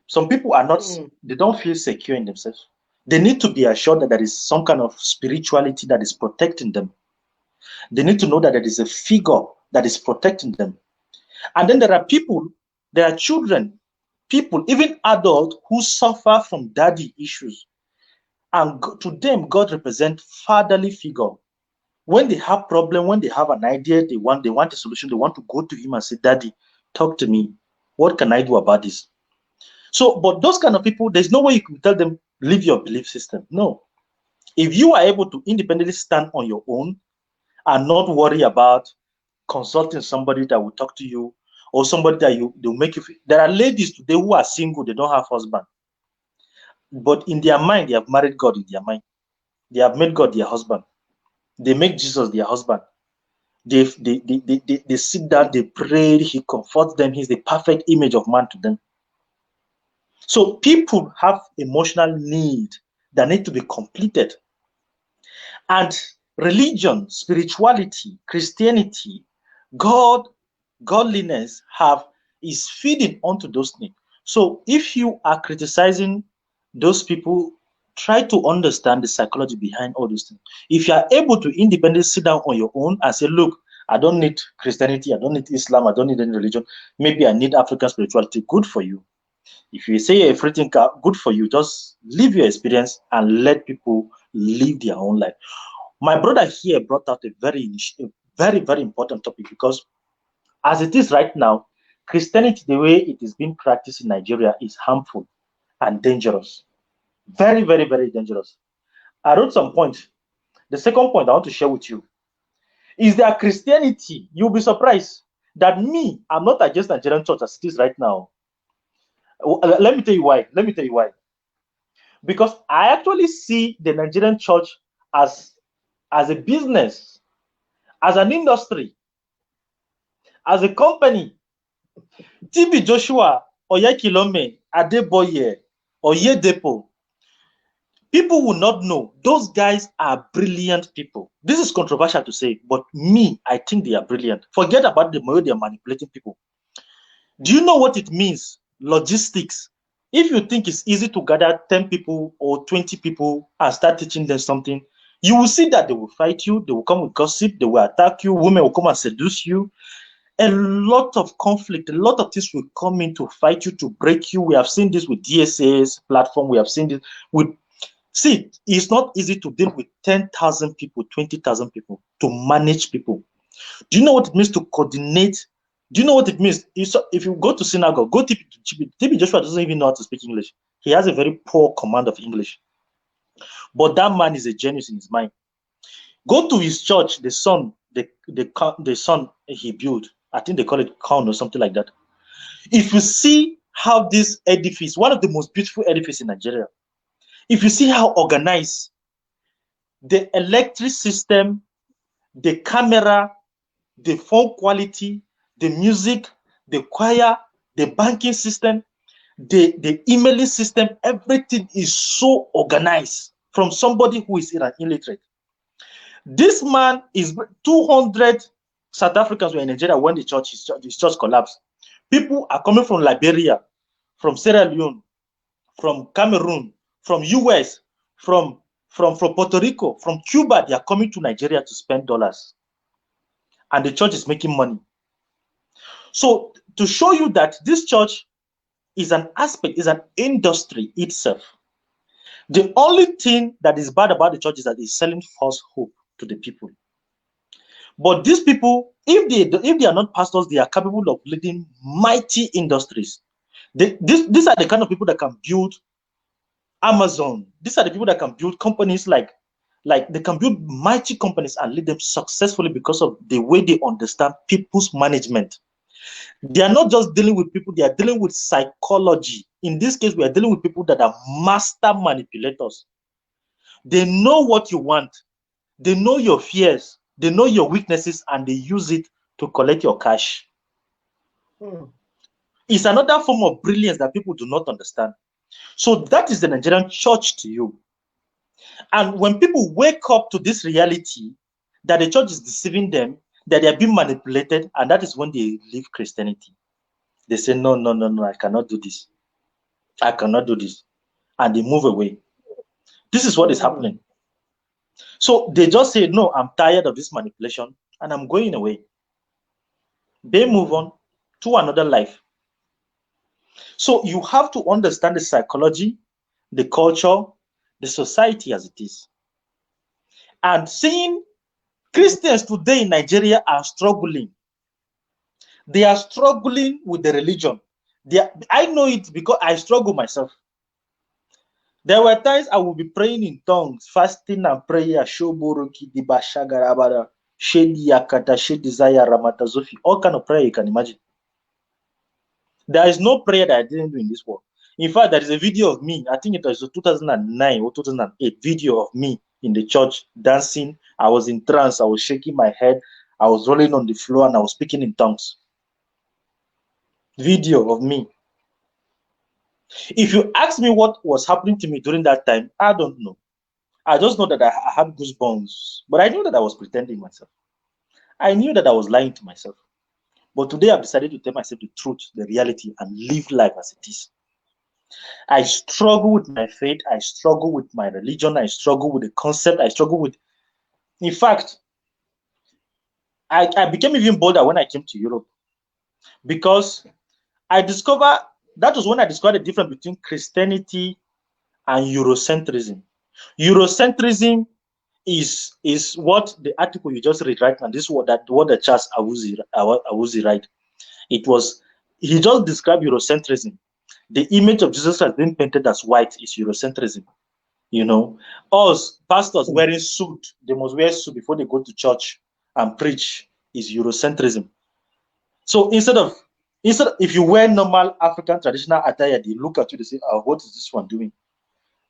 Some people are not, they don't feel secure in themselves. They need to be assured that there is some kind of spirituality that is protecting them. They need to know that there is a figure that is protecting them. And then there are people, there are children people, even adults, who suffer from daddy issues. And to them, God represents fatherly figure. When they have problem, when they have an idea, they want a solution, they want to go to him and say, Daddy, talk to me. What can I do about this? So, but those kind of people, there's no way you can tell them, leave your belief system. No. If you are able to independently stand on your own and not worry about consulting somebody that will talk to you or somebody that they'll make you feel. There are ladies today who are single, they don't have husband. But in their mind, they have married God in their mind. They have made God their husband. They make Jesus their husband. They sit down, they pray, he comforts them, he's the perfect image of man to them. So people have emotional need that need to be completed. And religion, spirituality, Christianity, godliness is feeding onto those things. So if you are criticizing those people, try to understand the psychology behind all those things. If you are able to independently sit down on your own and say, look, I don't need Christianity, I don't need Islam, I don't need any religion, maybe I need African spirituality, good for you. If you say you're a free thinker, good for you. Just live your experience and let people live their own life. My brother here brought out a very, very important topic, because as it is right now, Christianity, the way it is being practiced in Nigeria, is harmful and dangerous. Very, very dangerous. I wrote some points. The second point I want to share with you is that Christianity, you'll be surprised that I'm not against Nigerian church as it is right now. Let me tell you why. Because I actually see the Nigerian church as a business, as an industry, as a company. TB Joshua, Oyekilome, Adeboye, Oyedepo, people will not know. Those guys are brilliant people. This is controversial to say, but I think they are brilliant. Forget about the way they are manipulating people. Do you know what it means? Logistics. If you think it's easy to gather 10 people or 20 people and start teaching them something, you will see that they will fight you, they will come with gossip, they will attack you, women will come and seduce you. A lot of conflict, a lot of things will come in to fight you, to break you. We have seen this with DSA's platform. We have seen this with... See, it's not easy to deal with 10,000 people, 20,000 people, to manage people. Do you know what it means to coordinate? Do you know what it means? If you go to synagogue, go to TB Joshua doesn't even know how to speak English. He has a very poor command of English. But that man is a genius in his mind. Go to his church, the son he built. I think they call it Crown or something like that. If you see how this edifice, one of the most beautiful edifices in Nigeria, if you see how organized, the electric system, the camera, the phone quality, the music, the choir, the banking system, the emailing system, everything is so organized from somebody who is illiterate. This man is 200 South Africans were in Nigeria when his church collapsed. People are coming from Liberia, from Sierra Leone, from Cameroon, from US, from Puerto Rico, from Cuba. They are coming to Nigeria to spend dollars. And the church is making money. So to show you that this church is an aspect, is an industry itself. The only thing that is bad about the church is that it's selling false hope to the people. But these people, if they are not pastors, they are capable of leading mighty industries. These are the kind of people that can build Amazon. These are the people that can build companies like they can build mighty companies and lead them successfully because of the way they understand people's management. They are not just dealing with people, they are dealing with psychology. In this case, we are dealing with people that are master manipulators. They know what you want. They know your fears. They know your weaknesses, and they use it to collect your cash. It's another form of brilliance that people do not understand. So that is the Nigerian church to you. And when people wake up to this reality that the church is deceiving them, that they are being manipulated, and that is when they leave Christianity. They say, no, I cannot do this. I cannot do this. And they move away. This is what is happening. So they just say, no, I'm tired of this manipulation, and I'm going away. They move on to another life. So you have to understand the psychology, the culture, the society as it is. And seeing Christians today in Nigeria are struggling. They are struggling with the religion. I know it because I struggle myself. There were times I would be praying in tongues, fasting and prayer, Shoboroki, Dibashagarabara, Shedi Yakata, Shedi Desire, Ramatazofi, all kind of prayer you can imagine. There is no prayer that I didn't do in this world. In fact, there is a video of me, I think it was 2009 or 2008, video of me in the church dancing. I was in trance, I was shaking my head, I was rolling on the floor, and I was speaking in tongues. Video of me. If you ask me what was happening to me during that time, I don't know. I just know that I had goosebumps, but I knew that I was pretending myself. I knew that I was lying to myself. But today I've decided to tell myself the truth, the reality, and live life as it is. I struggle with my faith. I struggle with my religion. I struggle with the concept. I struggle with, in fact, I became even bolder when I came to Europe, because I discovered, that was when I discovered the difference between Christianity and Eurocentrism. Eurocentrism is what the article you just read right now. This is what the Charles Awuzie write. He just described Eurocentrism. The image of Jesus has been painted as white is Eurocentrism. You know, us pastors wearing suit, they must wear suit before they go to church and preach, is Eurocentrism. So instead of if you wear normal African traditional attire, they look at you, they say, "Oh, what is this one doing?"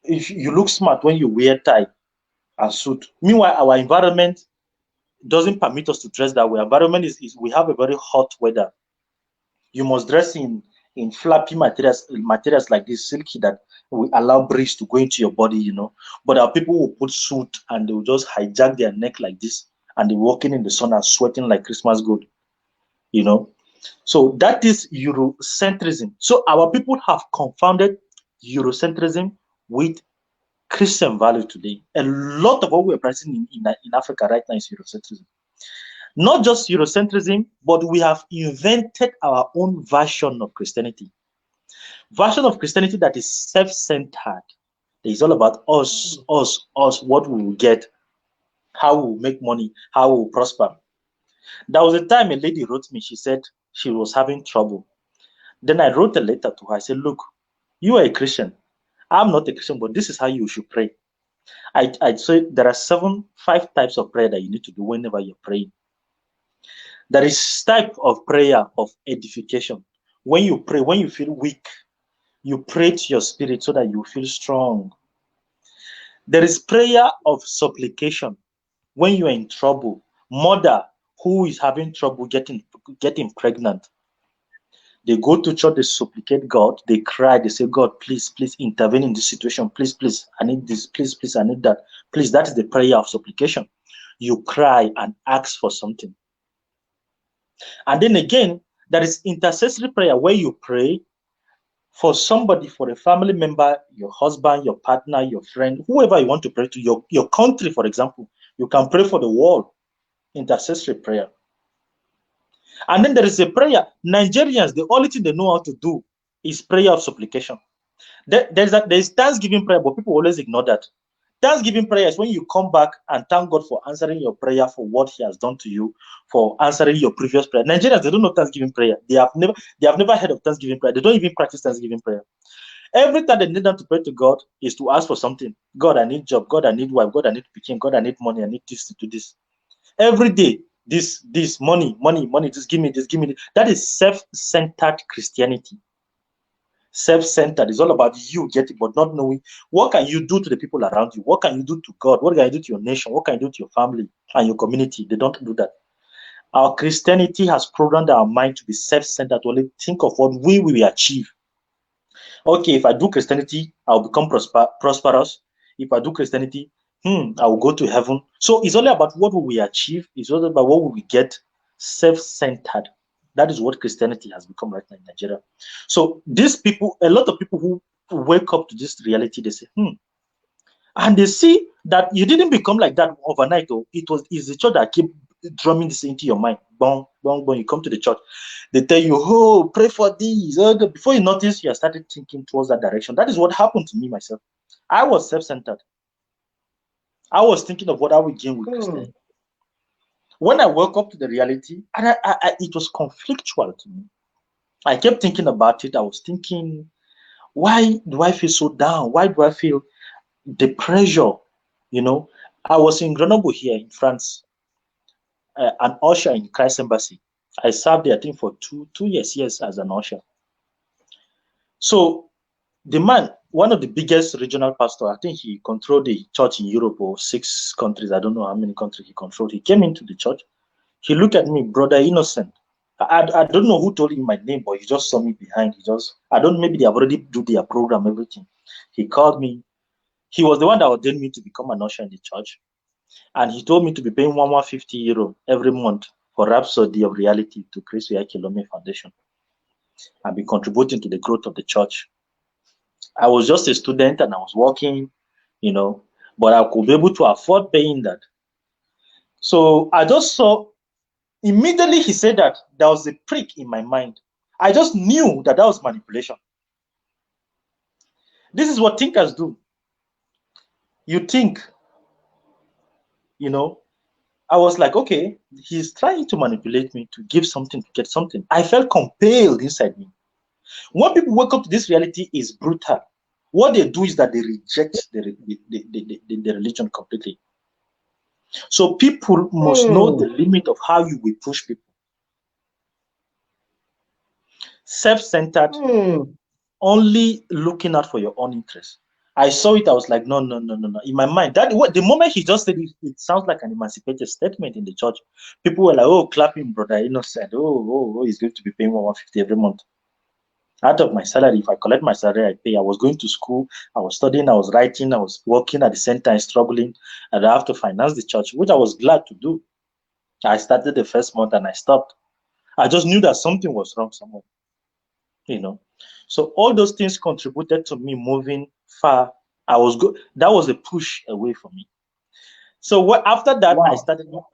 If you look smart when you wear tie and suit. Meanwhile, our environment doesn't permit us to dress that way. Our environment is we have a very hot weather. You must dress in flappy materials like this, silky, that will allow breeze to go into your body, you know. But our people will put suit and they will just hijack their neck like this, and they're walking in the sun and sweating like Christmas gold, you know. So that is Eurocentrism. So our people have confounded Eurocentrism with Christian value today. A lot of what we're practicing in Africa right now is Eurocentrism. Not just Eurocentrism, but we have invented our own version of Christianity. Version of Christianity that is self-centered. It's all about us, what we will get, how we will make money, how we will prosper. There was a time a lady wrote me, she said she was having trouble. Then I wrote a letter to her. I said, look, you are a Christian. I'm not a Christian, but this is how you should pray. I said there are 5 types of prayer that you need to do whenever you're praying. There is type of prayer of edification. When you pray, when you feel weak, you pray to your spirit so that you feel strong. There is prayer of supplication. When you are in trouble, mother who is having trouble getting pregnant, they go to church, they supplicate God, they cry, they say, God, please intervene in this situation. Please, I need this. Please, I need that. Please, that is the prayer of supplication. You cry and ask for something. And then again, there is intercessory prayer where you pray for somebody, for a family member, your husband, your partner, your friend, whoever you want to pray to, your country, for example. You can pray for the world, intercessory prayer. And then there is a prayer. Nigerians, the only thing they know how to do is prayer of supplication. There's Thanksgiving prayer, but people always ignore that. Thanksgiving prayer is when you come back and thank God for answering your prayer for what He has done to you, for answering your previous prayer. Nigerians, they don't know Thanksgiving prayer. They have never heard of Thanksgiving prayer. They don't even practice Thanksgiving prayer. Every time they need them to pray to God is to ask for something. God, I need job. God, I need wife. God, I need picking. God, I need money. I need this to do this. Every day, this money. Just give me this. Give me this. That is self-centered Christianity. Self-centered is all about you getting, but not knowing what can you do to the people around you. What can you do to God? What can you do to your nation? What can you do to your family and your community? They don't do that. Our Christianity has programmed our mind to be self-centered, to only think of what we will achieve. Okay, if I do Christianity, I'll become prosperous. If I do Christianity, I will go to heaven. So it's only about what will we achieve. It's all about what will we get. Self-centered. That is what Christianity has become right now in Nigeria. So these people, a lot of people who wake up to this reality, they say, and they see that you didn't become like that overnight. It's the church that keep drumming this into your mind. Bong, bong, bong. You come to the church, they tell you, oh, pray for these. Before you notice, you have started thinking towards that direction. That is what happened to me myself. I was self-centered. I was thinking of what I would gain with Christianity. When I woke up to the reality, and it was conflictual to me. I kept thinking about it. I was thinking, why do I feel so down? Why do I feel the pressure? You know, I was in Grenoble here in France, an usher in Christ Embassy. I served there, I think, for two years as an usher. So the man, one of the biggest regional pastors, I think he controlled the church in Europe or 6 countries. I don't know how many countries he controlled. He came into the church. He looked at me, brother innocent. I don't know who told him my name, but he just saw me behind. Maybe they have already do their program, everything. He called me. He was the one that ordained me to become an usher in the church. And he told me to be paying €150 every month for Rhapsody of Reality to Chris Kilome Foundation. I've been contributing to the growth of the church. I was just a student and I was working, but I could be able to afford paying that. So I just saw, immediately he said that, there was a prick in my mind. I just knew that was manipulation. This is what thinkers do. You think, I was like, okay, he's trying to manipulate me to give something, to get something. I felt compelled inside me. When people wake up to this reality, is brutal. What they do is that they reject the religion completely. So people must know the limit of how you will push people. Self-centered, only looking out for your own interest. I saw it, I was like, no. In my mind, the moment he just said it, it sounds like an emancipated statement in the church. People were like, oh, clapping, brother innocent. Oh, he's going to be paying $150 every month. Out of my salary, if I collect my salary, I pay. I was going to school, I was studying, I was writing, I was working at the same time, struggling, and I have to finance the church, which I was glad to do. I started the first month and I stopped. I just knew that something was wrong somewhere, So all those things contributed to me moving far. That was a push away from me. So after that, wow.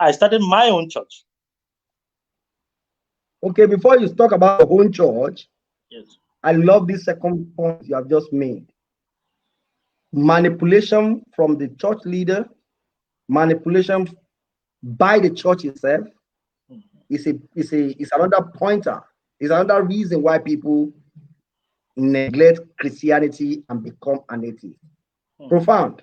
I started my own church. Okay, before you talk about your own church, yes, I love this second point you have just made. Manipulation from the church leader, manipulation by the church itself, is another pointer. It's another reason why people neglect Christianity and become an atheist. Profound,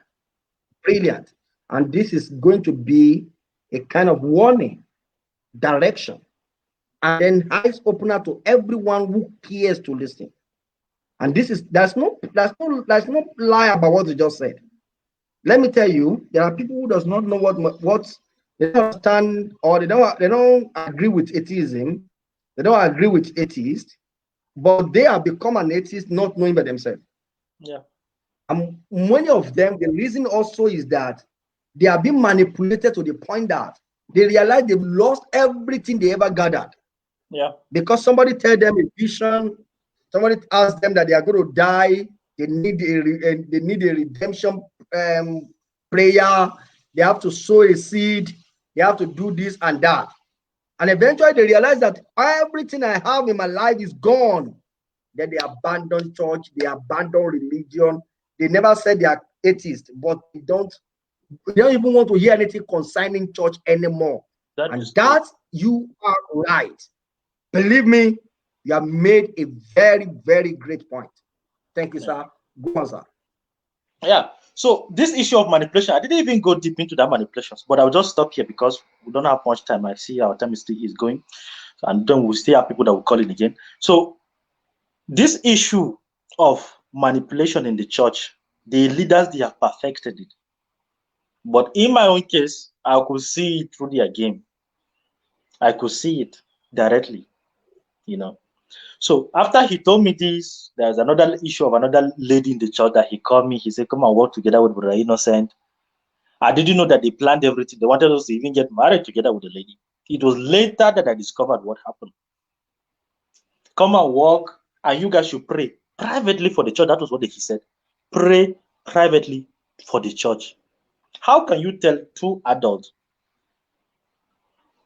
brilliant, and this is going to be a kind of warning, direction, and then eyes opener to everyone who cares to listen. And there's no lie about what you just said. Let me tell you, there are people who does not know what they don't understand, or they don't agree with atheism, they don't agree with atheists, but they have become an atheist not knowing by themselves. Yeah. And many of them, the reason also is that they are being manipulated to the point that they realize they've lost everything they ever gathered. Yeah. Because somebody tell them a vision, somebody asked them that they are going to die, they need a redemption prayer, they have to sow a seed, they have to do this and that. And eventually they realize that everything I have in my life is gone. Then they abandon church, they abandon religion. They never said they are atheists, but they don't even want to hear anything concerning church anymore. That you are right. Believe me, you have made a very, very great point. Thank you, sir. Go on, sir. Yeah. So this issue of manipulation, I didn't even go deep into that manipulations, but I'll just stop here because we don't have much time. I see our time is going, and then we'll still have people that will call in again. So this issue of manipulation in the church, the leaders, they have perfected it. But in my own case, I could see it through their game. I could see it directly, So after he told me this, there's another issue of another lady in the church that he called me. He said, come and work together with Brother Innocent. I didn't know that they planned everything. They wanted us to even get married together with the lady. It was later that I discovered what happened. Come and work, and you guys should pray privately for the church. That was what he said. Pray privately for the church. How can you tell two adults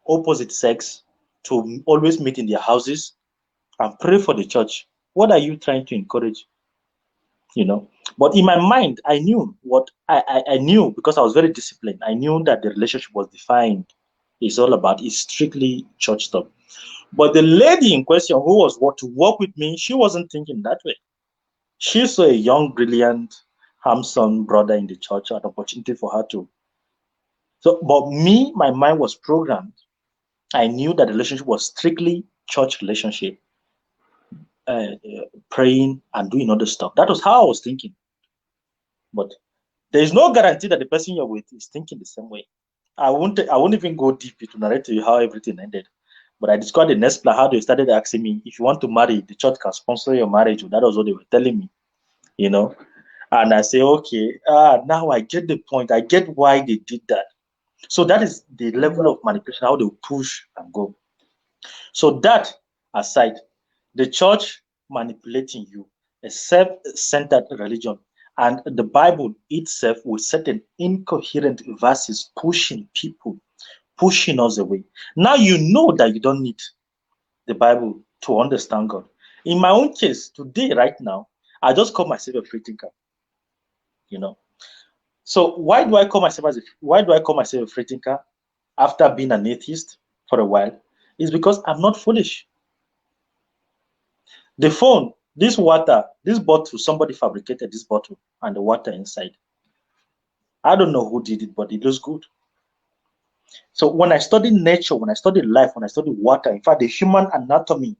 opposite sex to always meet in their houses and pray for the church. What are you trying to encourage? You know, but in my mind, I knew what I knew, because I was very disciplined. I knew that the relationship was defined. It's all about, it's strictly church stuff. But the lady in question who was to work with me, she wasn't thinking that way. She saw a young, brilliant, handsome brother in the church, an opportunity for her to. So, but me, my mind was programmed. I knew that the relationship was strictly church relationship, praying and doing other stuff. That was how I was thinking. But there is no guarantee that the person you're with is thinking the same way. I won't even go deep to narrate to you how everything ended. But I discovered the next plan. How they started asking me, if you want to marry, the church can sponsor your marriage. That was what they were telling me, you know. And I say, okay, now I get the point. I get why they did that. So that is the level of manipulation, how they push and go. So that aside, the church manipulating you, a self-centered religion, and the Bible itself with certain incoherent verses pushing people, pushing us away. Now you know that you don't need the Bible to understand God. In my own case, today, right now, I just call myself a free thinker. You know. So why do I call myself a free thinker after being an atheist for a while? It's because I'm not foolish. The phone, this water, this bottle, somebody fabricated this bottle and the water inside. I don't know who did it, but it looks good. So when I study nature, when I study life, when I study water, in fact, the human anatomy,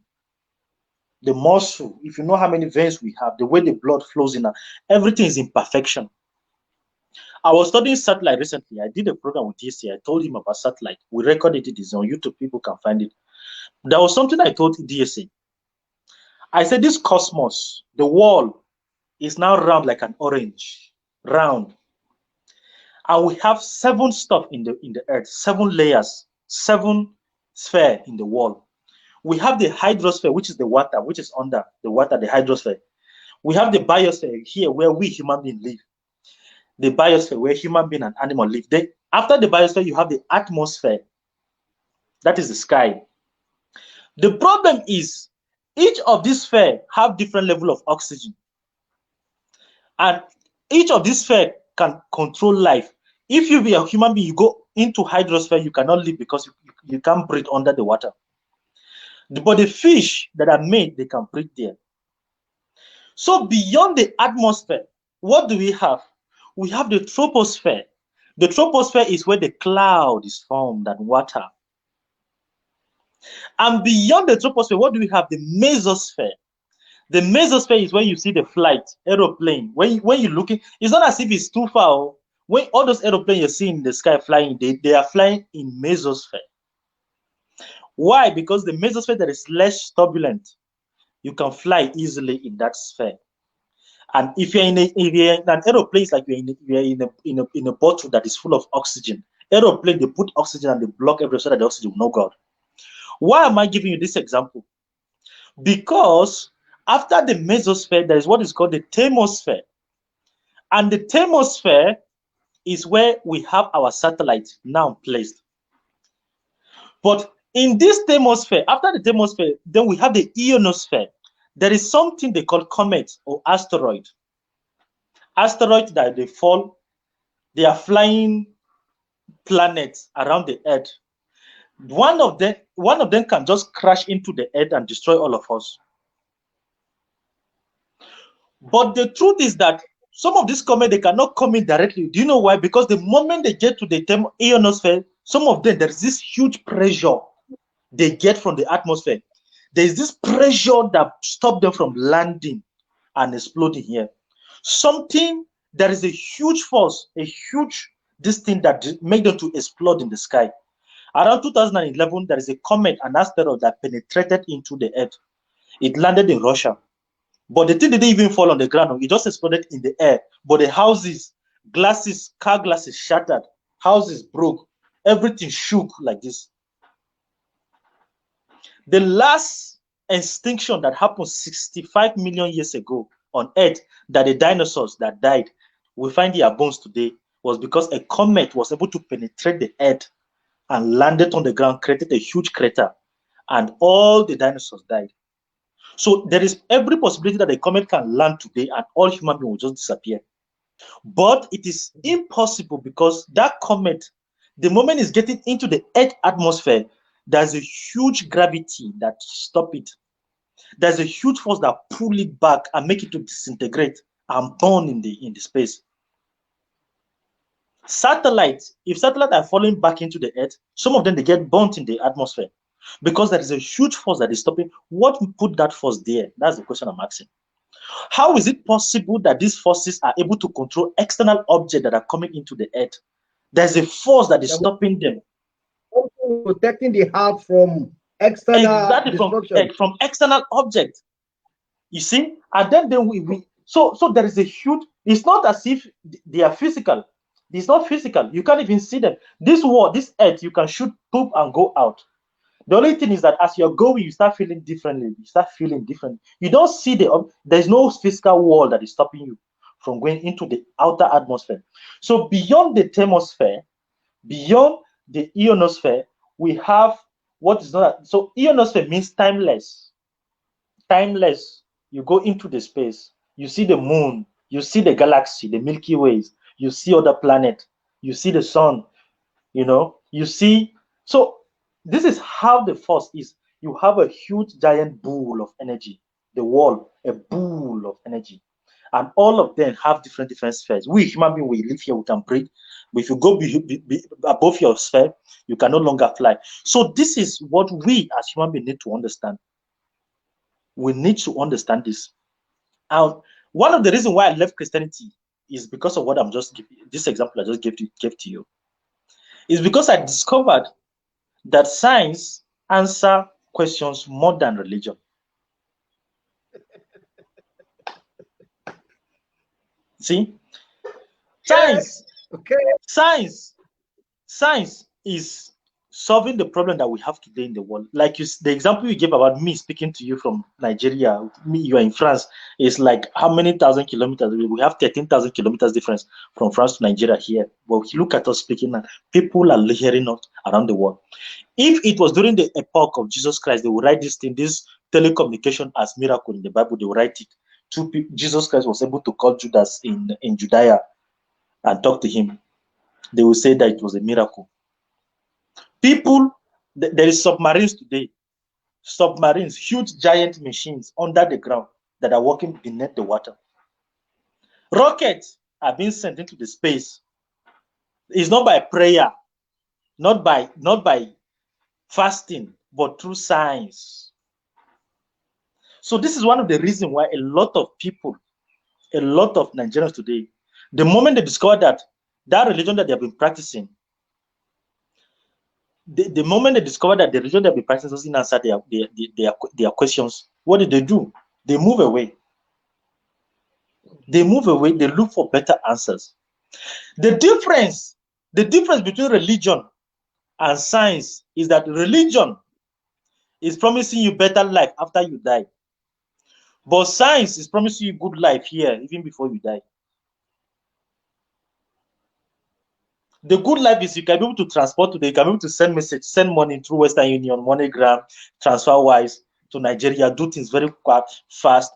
the muscle, if you know how many veins we have, the way the blood flows in, everything is in perfection. I was studying satellite recently. I did a program with DSC. I told him about satellite. We recorded it. It's on YouTube. People can find it. There was something I told DSC. I said, this cosmos, the wall, is now round like an orange, round. And we have 7 stuff in the earth, 7 layers, 7 sphere in the wall. We have the hydrosphere, which is the water, which is under the water, the hydrosphere. We have the biosphere here where we human beings live. The biosphere where human being and animal live. After the biosphere, you have the atmosphere. That is the sky. The problem is each of these spheres have different level of oxygen. And each of these spheres can control life. If you be a human being, you go into hydrosphere, you cannot live because you can't breathe under the water. But the fish that are made, they can breathe there. So beyond the atmosphere, what do we have? We have the troposphere. The troposphere is where the cloud is formed and water. And beyond the troposphere, what do we have? The mesosphere. The mesosphere is where you see the flight, aeroplane. When you're looking, it's not as if it's too far. When all those aeroplanes you see in the sky flying, they are flying in mesosphere. Why? Because the mesosphere that is less turbulent, you can fly easily in that sphere. And if you're in an aeroplane, it's like you're in a bottle that is full of oxygen. Aeroplane, they put oxygen and they block everything so that the oxygen will not go out. Why am I giving you this example? Because after the mesosphere, there is what is called the thermosphere. And the thermosphere is where we have our satellite now placed. But in this thermosphere, after the thermosphere, then we have the ionosphere. There is something they call comet or asteroid. Asteroids that they fall, they are flying planets around the earth. One of them can just crash into the earth and destroy all of us. But the truth is that some of these comets, they cannot come in directly. Do you know why? Because the moment they get to the ionosphere, some of them, there's this huge pressure they get from the atmosphere. There's this pressure that stops them from landing and exploding here. There is a huge force, a huge this thing that made them to explode in the sky. Around 2011, there is a comet, an asteroid that penetrated into the earth. It landed in Russia. But the thing didn't even fall on the ground. It just exploded in the air. But the houses, glasses, car glasses shattered. Houses broke. Everything shook like this. The last extinction that happened 65 million years ago on Earth, that the dinosaurs that died, we find their bones today, was because a comet was able to penetrate the Earth and landed on the ground, created a huge crater, and all the dinosaurs died. So there is every possibility that a comet can land today and all human beings will just disappear. But it is impossible because that comet, the moment it's getting into the Earth atmosphere, there's a huge gravity that stop it. There's a huge force that pull it back and make it to disintegrate and burn in the space. Satellites, if satellites are falling back into the Earth, some of them they get burnt in the atmosphere because there is a huge force that is stopping. What put that force there? That's the question I'm asking. How is it possible that these forces are able to control external objects that are coming into the Earth? There's a force that is stopping them. Also protecting the heart from external destruction. From external objects. You see? And then so there is a huge, it's not as if they are physical. It's not physical. You can't even see them. This world, this Earth, you can shoot poop and go out. The only thing is that as you're going, you start feeling differently. You start feeling different. You don't see there's no physical wall that is stopping you from going into the outer atmosphere. So beyond the thermosphere, beyond the ionosphere, we have what is not. So ionosphere means timeless. Timeless. You go into the space. You see the moon. You see the galaxy, the Milky Ways. You see other planets. You see the sun. You see. So this is how the force is. You have a huge giant pool of energy, the wall, a pool of energy. And all of them have different spheres. We human beings, we live here, we can breathe. But if you go above your sphere, you can no longer fly. So this is what we as human beings need to understand. We need to understand this. And one of the reasons why I left Christianity is because of what I'm just giving. This example I just gave to you. Is because I discovered that science answer questions more than religion. See, science, science is solving the problem that we have today in the world. Like the example you gave about me speaking to you from Nigeria, you are in France, is like how many thousand kilometers? We have 13,000 kilometers difference from France to Nigeria here. Well, look at us speaking now. People are hearing us around the world. If it was during the epoch of Jesus Christ, they would write this thing, this telecommunication as miracle in the Bible, they would write it. Jesus Christ was able to call Judas in Judea and talk to him. They will say that it was a miracle. People, there is submarines today. Submarines, huge giant machines under the ground that are working beneath the water. Rockets are being sent into the space. It's not by prayer, not by fasting, but through science. So this is one of the reasons why a lot of people, a lot of Nigerians today, the moment they discover that religion that they have been practicing, the moment they discover that the religion they have been practicing doesn't answer their questions, what do? They move away. They move away. They look for better answers. The difference between religion and science is that religion is promising you better life after you die. But science is promising you good life here, even before you die. The good life is you can be able to transport today, you can be able to send message, send money through Western Union, MoneyGram, TransferWise to Nigeria, do things very fast,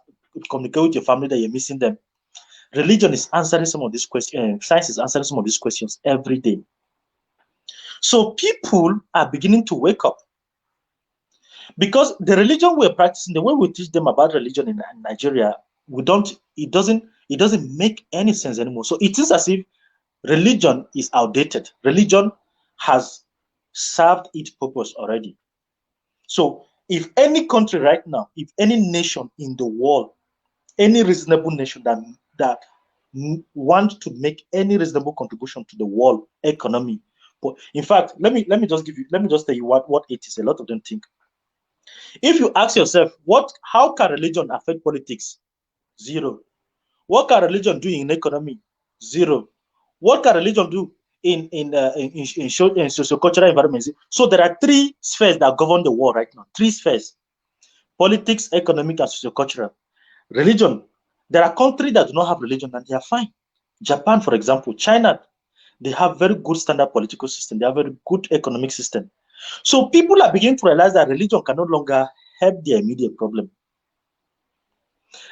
communicate with your family that you're missing them. Religion is answering some of these questions, science is answering some of these questions every day. So people are beginning to wake up. Because the religion we're practicing, the way we teach them about religion in Nigeria, it doesn't make any sense anymore. So it is as if religion is outdated. Religion has served its purpose already. So if any country right now, if any nation in the world, any reasonable nation that wants to make any reasonable contribution to the world economy, but in fact, let me just tell you what it is. A lot of them think. If you ask yourself, how can religion affect politics? Zero. What can religion do in economy? Zero. What can religion do in socio-cultural environments? So there are three spheres that govern the world right now. Three spheres: politics, economic, and socio-cultural. Religion. There are countries that do not have religion and they are fine. Japan, for example, China, They have very good standard political system. They have very good economic system. So people are beginning to realize that religion can no longer help their immediate problem.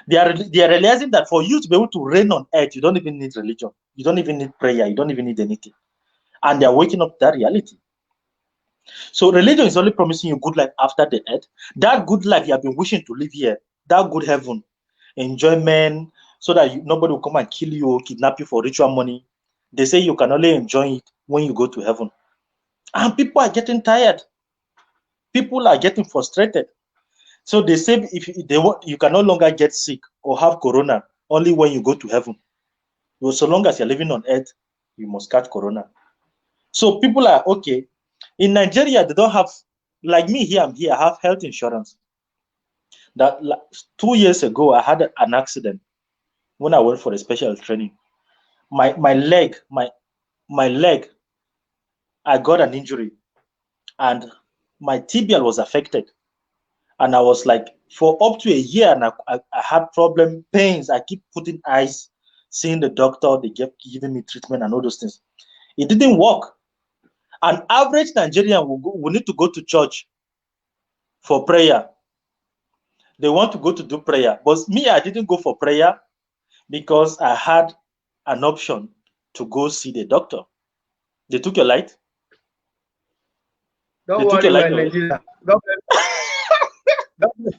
They are realizing that for you to be able to reign on earth, you don't even need religion. You don't even need prayer. You don't even need anything. And they are waking up to that reality. So religion is only promising you good life after the earth. That good life you have been wishing to live here, that good heaven, enjoyment, so that nobody will come and kill you or kidnap you for ritual money. They say you can only enjoy it when you go to heaven. And people are getting tired. People are getting frustrated. So they say if they want, you can no longer get sick or have corona only when you go to heaven. Well, so long as you're living on earth, you must catch corona. So people are okay. In Nigeria, they don't have, like me here, I'm here, I have health insurance. That 2 years ago, I had an accident when I went for a special training. My leg, I got an injury, and my tibial was affected. And I was like, for up to a year, and I had problem, pains. I keep putting ice, seeing the doctor, they kept giving me treatment and all those things. It didn't work. An average Nigerian will need to go to church for prayer. They want to go to do prayer. But me, I didn't go for prayer because I had an option to go see the doctor. They took your light? Don't worry, we're in Nigeria.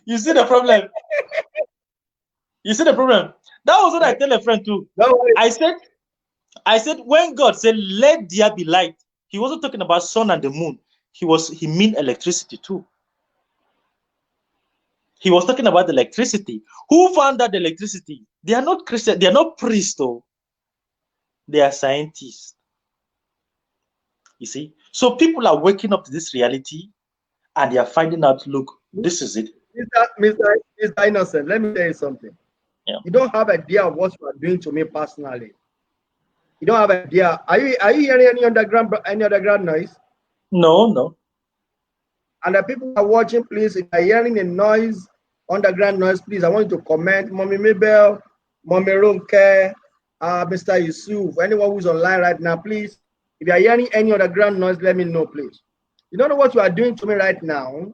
You see the problem? You see the problem? That was what I tell a friend too. I said, when God said, let there be light, he wasn't talking about sun and the moon. He meant electricity too. He was talking about electricity. Who found that electricity? They are not Christian. They are not priests, though. They are scientists. You see? So people are waking up to this reality and they are finding out, look, this is it. Mr. Innocent, let me tell you something. Yeah. You don't have idea of what you are doing to me personally. You don't have idea. Are you hearing any underground noise? No. And the people who are watching, please, if you're hearing a noise, underground noise, please, I want you to comment. Mommy Mabel, Mommy Ronke, Mr. Yusuf, anyone who's online right now, please, if you're hearing any underground noise, let me know, please. You don't know what you are doing to me right now.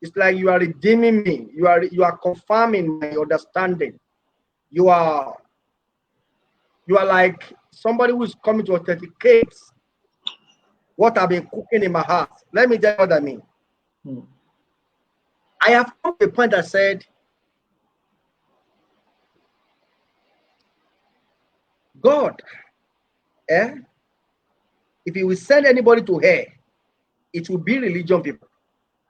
It's like you are redeeming me. You are confirming my understanding. You are like somebody who is coming to authenticate what I've been cooking in my heart. Let me tell you what I mean. I have come to a point that said, God, if he will send anybody to hell, it will be religion people.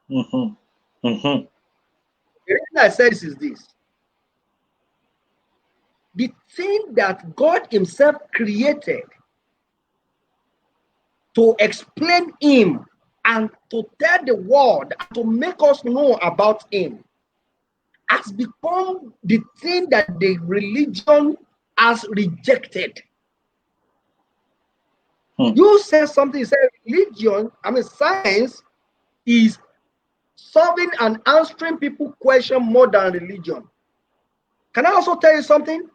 The reason I said this is this. The thing that God himself created to explain him and to tell the world, to make us know about him, has become the thing that the religion has rejected. You said something, you said religion, science is solving and answering people's question more than religion. Can I also tell you something?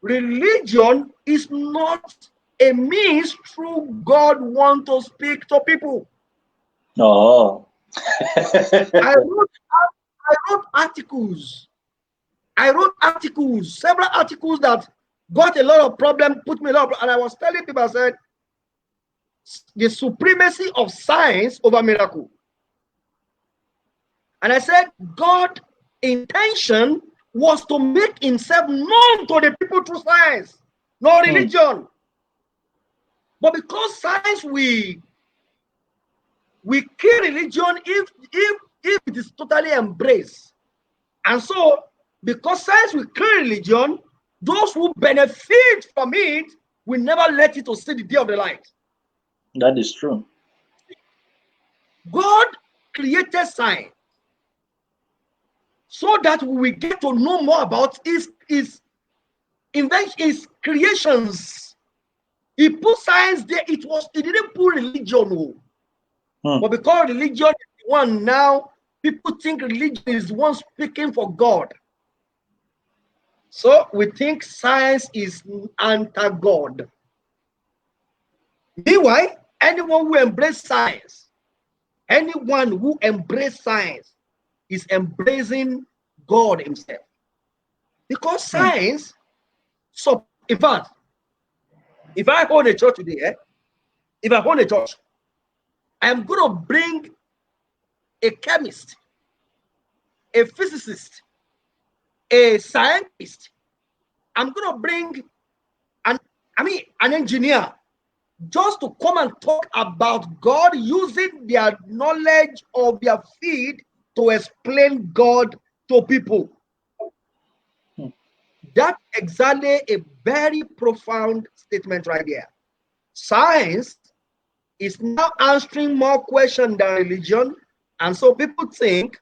Religion is not a means through God wants to speak to people. No. I wrote articles. Several articles that got a lot of problems, put me a lot of, and I was telling people, I said, the supremacy of science over miracle. And I said, God's intention was to make himself known to the people through science, no religion. But because science, we kill religion if it is totally embraced. And so, because science will kill religion, those who benefit from it will never let it to see the day of the light. That is true. God created science so that we will get to know more about his invention, his creations. He put science there. He didn't put religion. But because religion is the one now, people think religion is the one speaking for God. So we think science is anti-God. Meanwhile, anyone who embraces science, anyone who embraces science is embracing God himself. Because science, so in fact, if I own a church today, if I own a church, I'm going to bring a chemist, a physicist, a scientist. I'm going to bring an engineer just to come and talk about God using their knowledge of their field to explain God to people. That's exactly a very profound statement right there. Science is now answering more questions than religion. And so people think,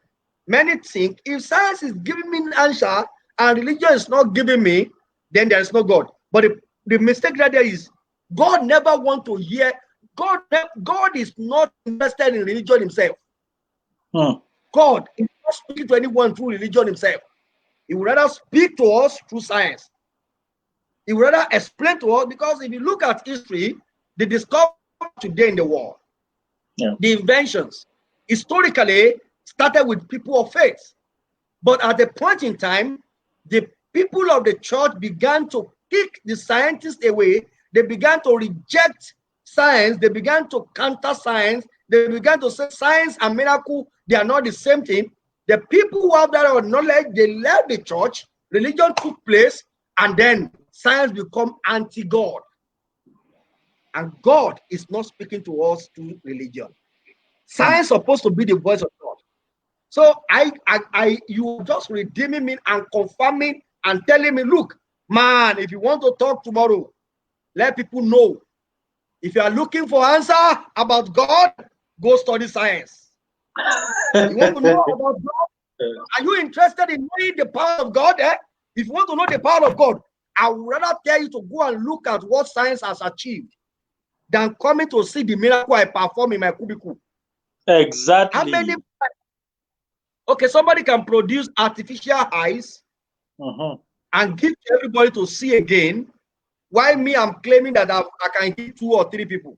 many think, if science is giving me an answer and religion is not giving me, then there is no God. But the mistake right there is God never wants to hear. God is not interested in religion himself. God is not speaking to anyone through religion himself. He would rather speak to us through science. He would rather explain to us, because if you look at history, the discovery today in the world, the inventions, historically started with people of faith. But at a point in time, the people of the church began to kick the scientists away. They began to reject science. They began to counter science. They began to say science and miracle, they are not the same thing. The people who have that knowledge, they left the church, religion took place, and then science become anti-God. And God is not speaking to us through religion. Science is supposed to be the voice of God. So you just redeeming me and confirming and telling me, look, man, if you want to talk tomorrow, let people know. If you are looking for answer about God, go study science. You want to know about God? Are you interested in knowing the power of God? If you want to know the power of God, I would rather tell you to go and look at what science has achieved than coming to see the miracle I perform in my cubicle. Exactly. How many? Okay, somebody can produce artificial eyes and give to everybody to see again, while me, I'm claiming that I can hit 2 or 3 people.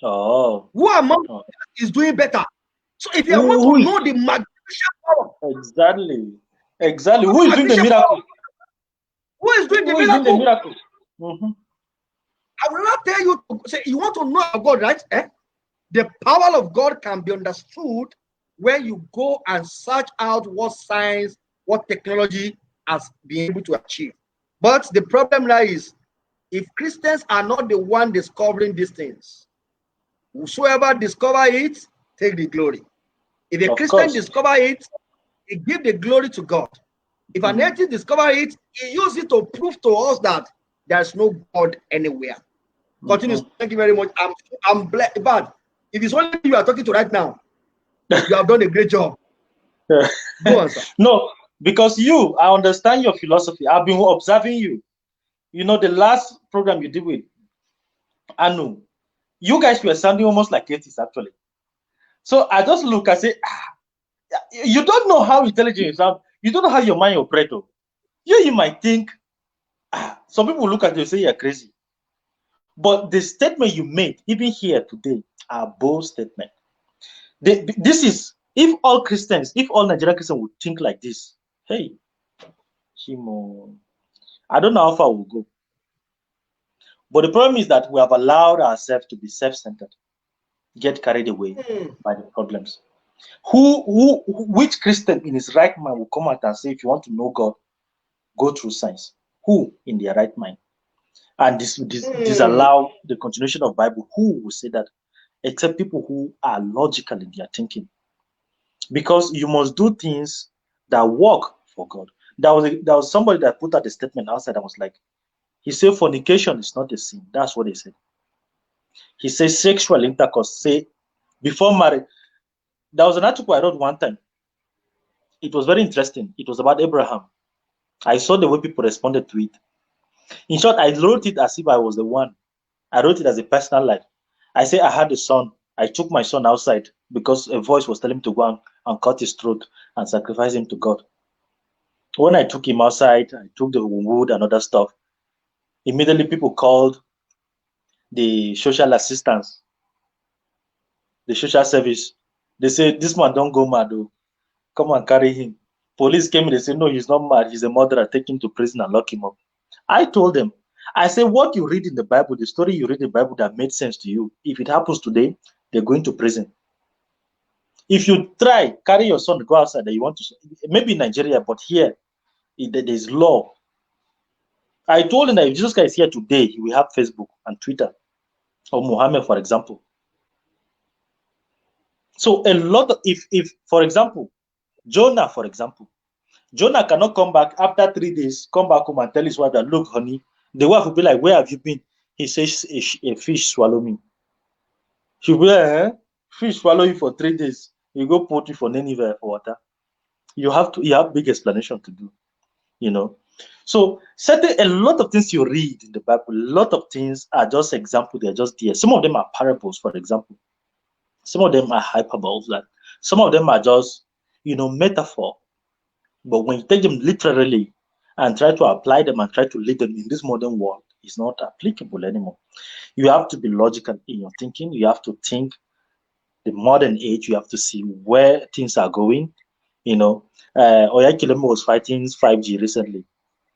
Who among is doing better? So if you want to know the magnificent power, exactly, who is doing the miracle? Who is doing the miracle? I will not tell you to say you want to know about God, right? The power of God can be understood when you go and search out what science, what technology has been able to achieve. But the problem now is, if Christians are not the one discovering these things, whosoever discover it, take the glory. If a Christian discover it, he give the glory to God. If an atheist discover it, he use it to prove to us that there's no God anywhere. Continue. Thank you very much. I'm blessed. But if it's only you are talking to right now, you have done a great job. Go on, sir. No, because I understand your philosophy. I've been observing you. You know, the last program you did with Anu, you guys were sounding almost like atheists, actually. So I just look and say, you don't know how intelligent you sound. You don't know how your mind operates. You might think, some people look at you and say you're crazy. But the statement you made, even here today, are bold statements. This is, if all Nigerian Christians would think like this, hey, Shimo, I don't know how far we'll go. But the problem is that we have allowed ourselves to be self-centered, get carried away by the problems. Which Christian in his right mind will come out and say, if you want to know God, go through science? Who in their right mind? And disallow the continuation of Bible? Who will say that? Except people who are logical in their thinking. Because you must do things that work for God. There was somebody that put out a statement outside and was like, he said fornication is not a sin. That's what he said. He says sexual intercourse, say before marriage. There was an article I wrote one time. It was very interesting. It was about Abraham. I saw the way people responded to it. In short, I wrote it as if I was the one. I wrote it as a personal life. I say I had a son. I took my son outside because a voice was telling him to go and cut his throat and sacrifice him to God. When I took him outside, I took the wood and other stuff. Immediately people called the social assistance, the social service. They say, this man don't go mad, though. Come and carry him. Police came in, they say, no, he's not mad. He's a murderer. Take him to prison and lock him up. I told them, I say, what you read in the Bible, the story you read in the Bible that made sense to you, if it happens today, they're going to prison. If you try, carry your son to go outside that you want to, maybe in Nigeria, but here, there's law. I told him that if Jesus Christ is here today, he will have Facebook and Twitter, or Muhammad, for example. So a lot of, if for example, Jonah, for example, Jonah cannot come back after 3 days, come back home and tell his wife that, look, honey, the wife will be like, where have you been? He says, a fish swallow me. She'll be like, fish swallow you for 3 days. You go put you for Nineveh for water. You have big explanation to do, you know. So a lot of things you read in the Bible, a lot of things are just examples, they're just there. Some of them are parables, for example. Some of them are hyperboles, like some of them are just, metaphor. But when you take them literally and try to apply them and try to lead them in this modern world, it's not applicable anymore. You have to be logical in your thinking. You have to think the modern age. You have to see where things are going. Oyakileme was fighting 5G recently.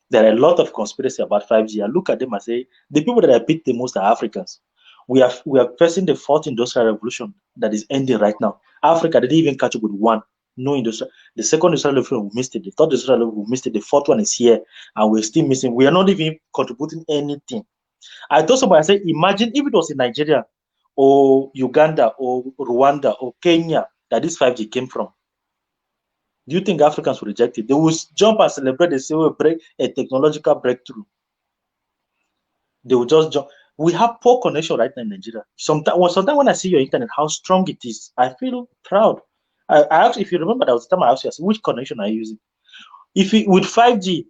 There are a lot of conspiracy about 5G. I look at them and say, the people that are picked the most are Africans. We are facing the fourth industrial revolution that is ending right now. Africa didn't even catch up with one. No industrial. The second industrial revolution, we missed it. The third industrial revolution, we missed it. The fourth one is here, and we're still missing. We are not even contributing anything. I told somebody, I said, imagine if it was in Nigeria or Uganda or Rwanda or Kenya that this 5G came from. Do you think Africans will reject it? They will jump and celebrate. They say, we'll break a technological breakthrough. They will just jump. We have poor connection right now in Nigeria. Sometimes when I see your internet, how strong it is, I feel proud. I asked, if you remember, that was the time I asked you, which connection are you using? With 5G,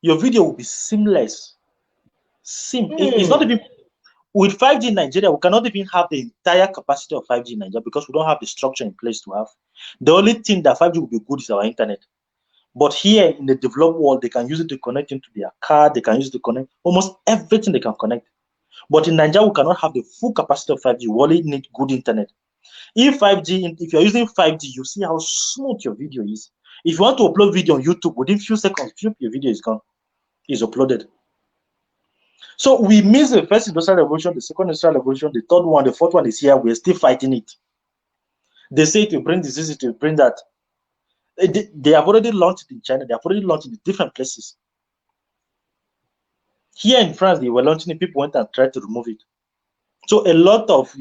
your video will be seamless. It's not even with 5G in Nigeria. We cannot even have the entire capacity of 5G in Nigeria because we don't have the structure in place to have. The only thing that 5G will be good is our internet. But here in the developed world, they can use it to connect into their car. They can use it to connect almost everything they can connect. But in Nigeria, we cannot have the full capacity of 5G. We only need good internet. If you're using 5G, you see how smooth your video is. If you want to upload video on YouTube, within a few seconds, your video is gone. It's uploaded. So we miss the first industrial revolution, the second industrial revolution, the third one, the fourth one is here. We're still fighting it. They say it will bring disease, it will bring that. They have already launched it in China. They have already launched it in different places. Here in France, they were launching it. People went and tried to remove it. So a lot of,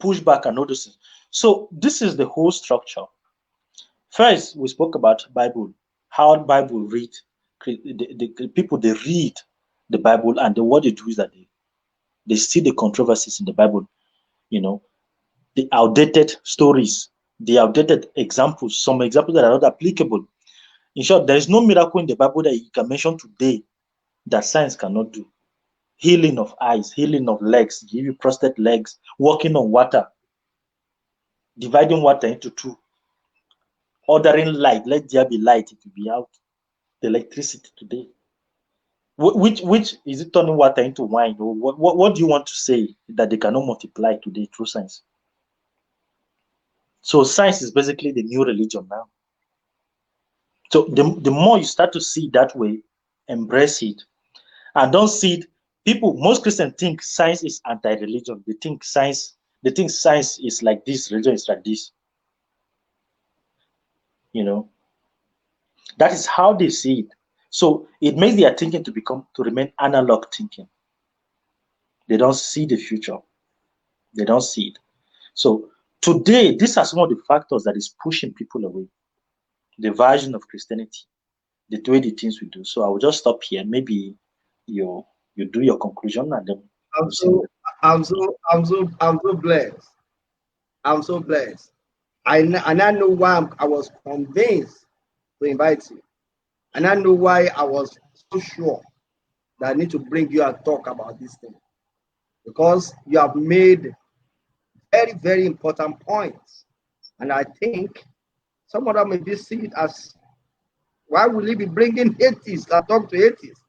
pushback and all those things. So this is the whole structure. First, we spoke about Bible, how Bible read. The people, they read the Bible, and what they do is that they see the controversies in the Bible, the outdated stories, the outdated examples, some examples that are not applicable. In short, there is no miracle in the Bible that you can mention today that science cannot do. Healing of eyes, healing of legs, give you prostate legs, walking on water, dividing water into two, ordering light, let there be light, it will be out. The electricity today. Which is it turning water into wine? Or what do you want to say that they cannot multiply today through science? So science is basically the new religion now. So the more you start to see it that way, embrace it, and don't see it. Most Christians think science is anti-religion. They think science is like this, religion is like this. That is how they see it. So it makes their thinking to remain analog thinking. They don't see the future. They don't see it. So today, these are some of the factors that is pushing people away. The version of Christianity, the way the things we do. So I will just stop here. Maybe you do your conclusion, and then I'm so blessed. I'm so blessed. And I know why I was convinced to invite you. And I know why I was so sure that I need to bring you and talk about this thing. Because you have made very, very important points. And I think some of them maybe see it as, why will he be bringing atheists and talk to atheists?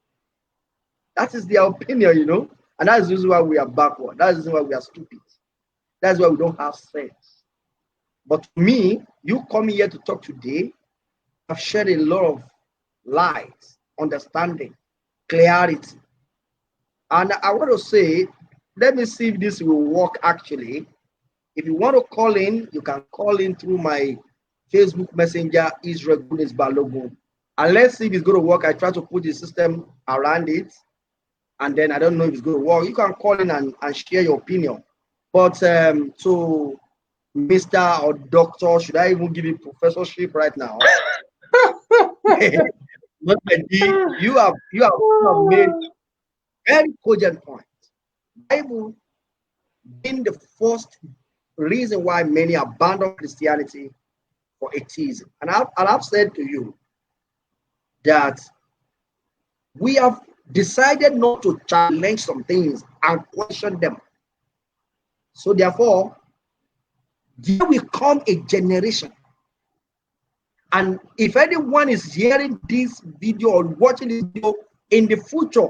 That is their opinion, And that's the reason why we are backward. That's the reason why we are stupid. That's why we don't have sense. But me, you coming here to talk today, I've shared a lot of light, understanding, clarity. And I want to say, let me see if this will work actually. If you want to call in, you can call in through my Facebook Messenger, Israel Goodness Balogun. And let's see if it's going to work. I try to put the system around it. And then I don't know if it's going to work. You can call in and share your opinion. But to Mr. or Doctor, should I even give you professorship right now? You have made very cogent point. Bible being the first reason why many abandon Christianity for atheism. And I've said to you that we have decided not to challenge some things and question them. So therefore, there will come a generation. And if anyone is hearing this video or watching this video in the future,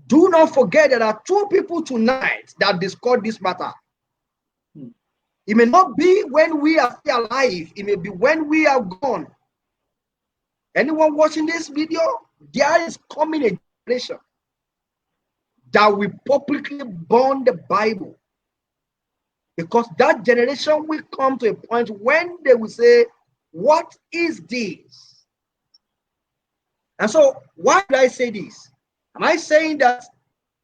do not forget there are two people tonight that discussed this matter. It may not be when we are still alive. It may be when we are gone. Anyone watching this video, there is coming a generation that will publicly burn the Bible. Because that generation will come to a point when they will say, what is this? And so, why did I say this? Am I saying that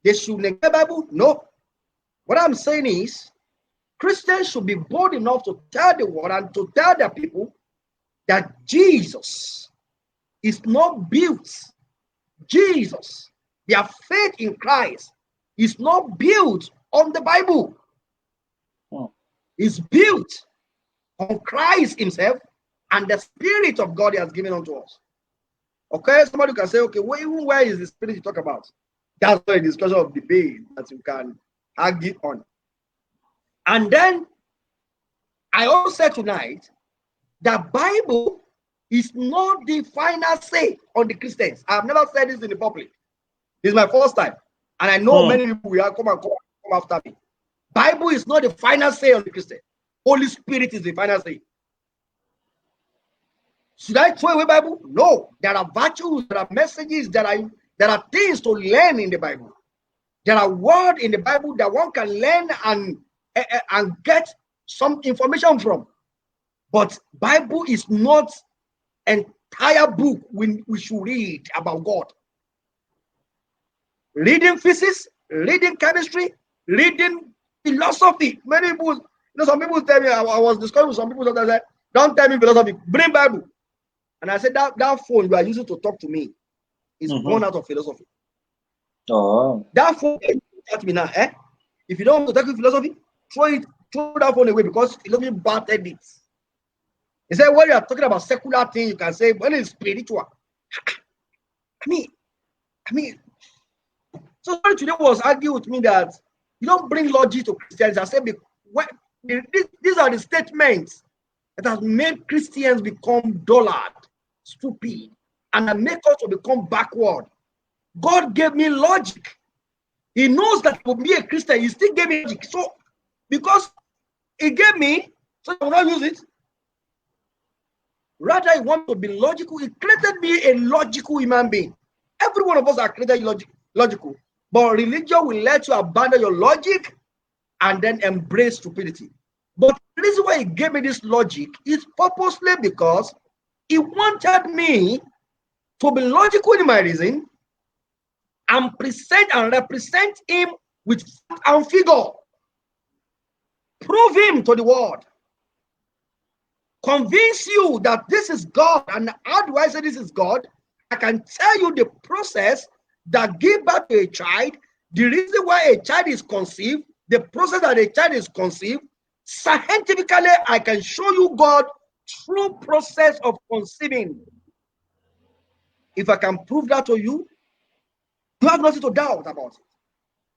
they should negate the Bible? No. What I'm saying is, Christians should be bold enough to tell the world and to tell their people that Jesus is not built. Jesus, their faith in Christ, is not built on the Bible. It's built on Christ himself and the Spirit of God he has given unto us. Okay, somebody can say, okay, where is the Spirit you talk about? That's not a discussion of debate that you can argue on. And then I also said tonight that Bible is not the final say on the Christians. I've never said this in the public. This is my first time. And I know many people will come after me. Bible is not the final say on the Christian. Holy Spirit is the final say. Should I throw away Bible? No. There are virtues, there are messages, there are things to learn in the Bible. There are words in the Bible that one can learn and get some information from. But Bible is not an entire book we should read about God. Reading physics, reading chemistry, reading philosophy. Many people, some people tell me, I was discussing with some people that said, don't tell me philosophy, bring Bible. And I said, that phone you are using to talk to me is born out of philosophy. Oh. That phone at me now, eh? If you don't want to talk with philosophy, throw that phone away because philosophy battered it. He said, when you are talking about secular things, you can say, when it's spiritual. I mean, so somebody today was arguing with me that you don't bring logic to Christianity. I said, these are the statements that have made Christians become dullard, stupid, and that make us to become backward. God gave me logic. He knows that to be a Christian, he still gave me logic. So, because he gave me, so I will not use it. Rather, he wants to be logical. He created me a logical human being. Every one of us are created logical. But religion will let you abandon your logic and then embrace stupidity. But the reason why he gave me this logic is purposely because he wanted me to be logical in my reason and present and represent him with fact and figure. Prove him to the world. Convince you that this is God. And how do I say this is God? I can tell you the process that gives birth to a child, the reason why a child is conceived, the process that a child is conceived. Scientifically, I can show you God through process of conceiving. If I can prove that to you, you have nothing to doubt about it.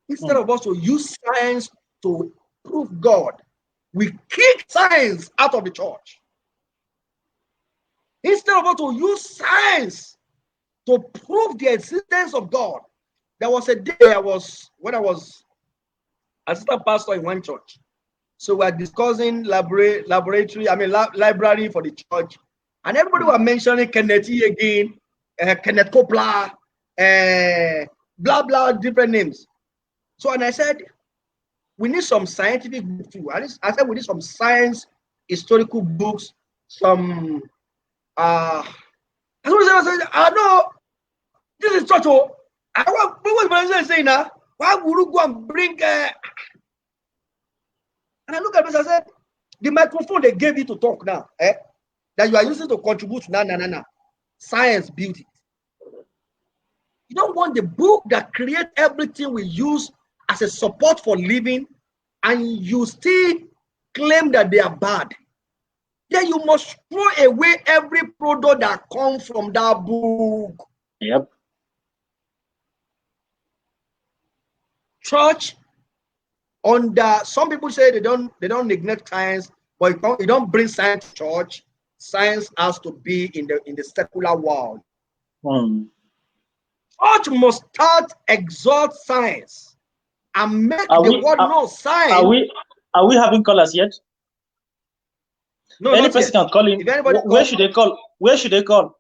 Instead of us to use science to prove God, we kick science out of the church. Instead of us to use science to prove the existence of God, there was a day when I was assistant pastor in one church. So we're discussing library for the church. And everybody was mentioning Kenneth again, Kenneth Copeland, blah, blah, different names. So, and I said, we need some scientific books too. I said, we need some science, historical books, some, I know, this is church. I want, what saying now? Why would you go and bring, and I look at this, I said, the microphone they gave you to talk now, that you are using to contribute to now. Science built it. You don't want the book that creates everything we use as a support for living, and you still claim that they are bad. Then you must throw away every product that comes from that book. Yep. Church, some people say they don't neglect science, but you don't bring science to church. Science has to be in the secular world. Church must start exalt science and make the world know science. Are we having callers yet? No, any person can call in. Where should they call? Where should they call?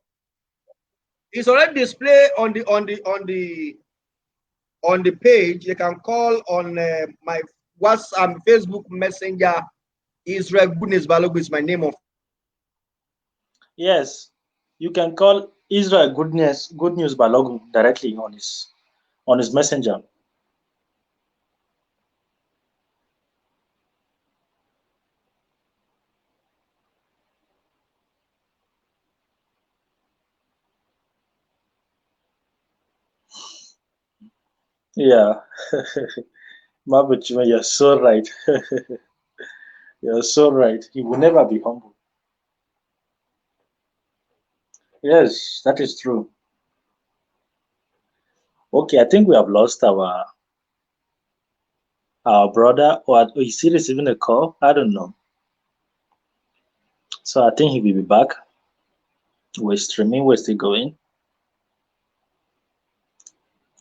It's already displayed on the page. They can call on my WhatsApp, Facebook Messenger. Israel Goodness Balogu is my name of. Yes, you can call Israel Good News Balogu directly on his messenger. Yeah, Mabuchima, you're so right. You're so right. He will never be humble. Yes, that is true. Okay, I think we have lost our brother, or is he receiving a call? I don't know. So I think he will be back. We're streaming, we're still going.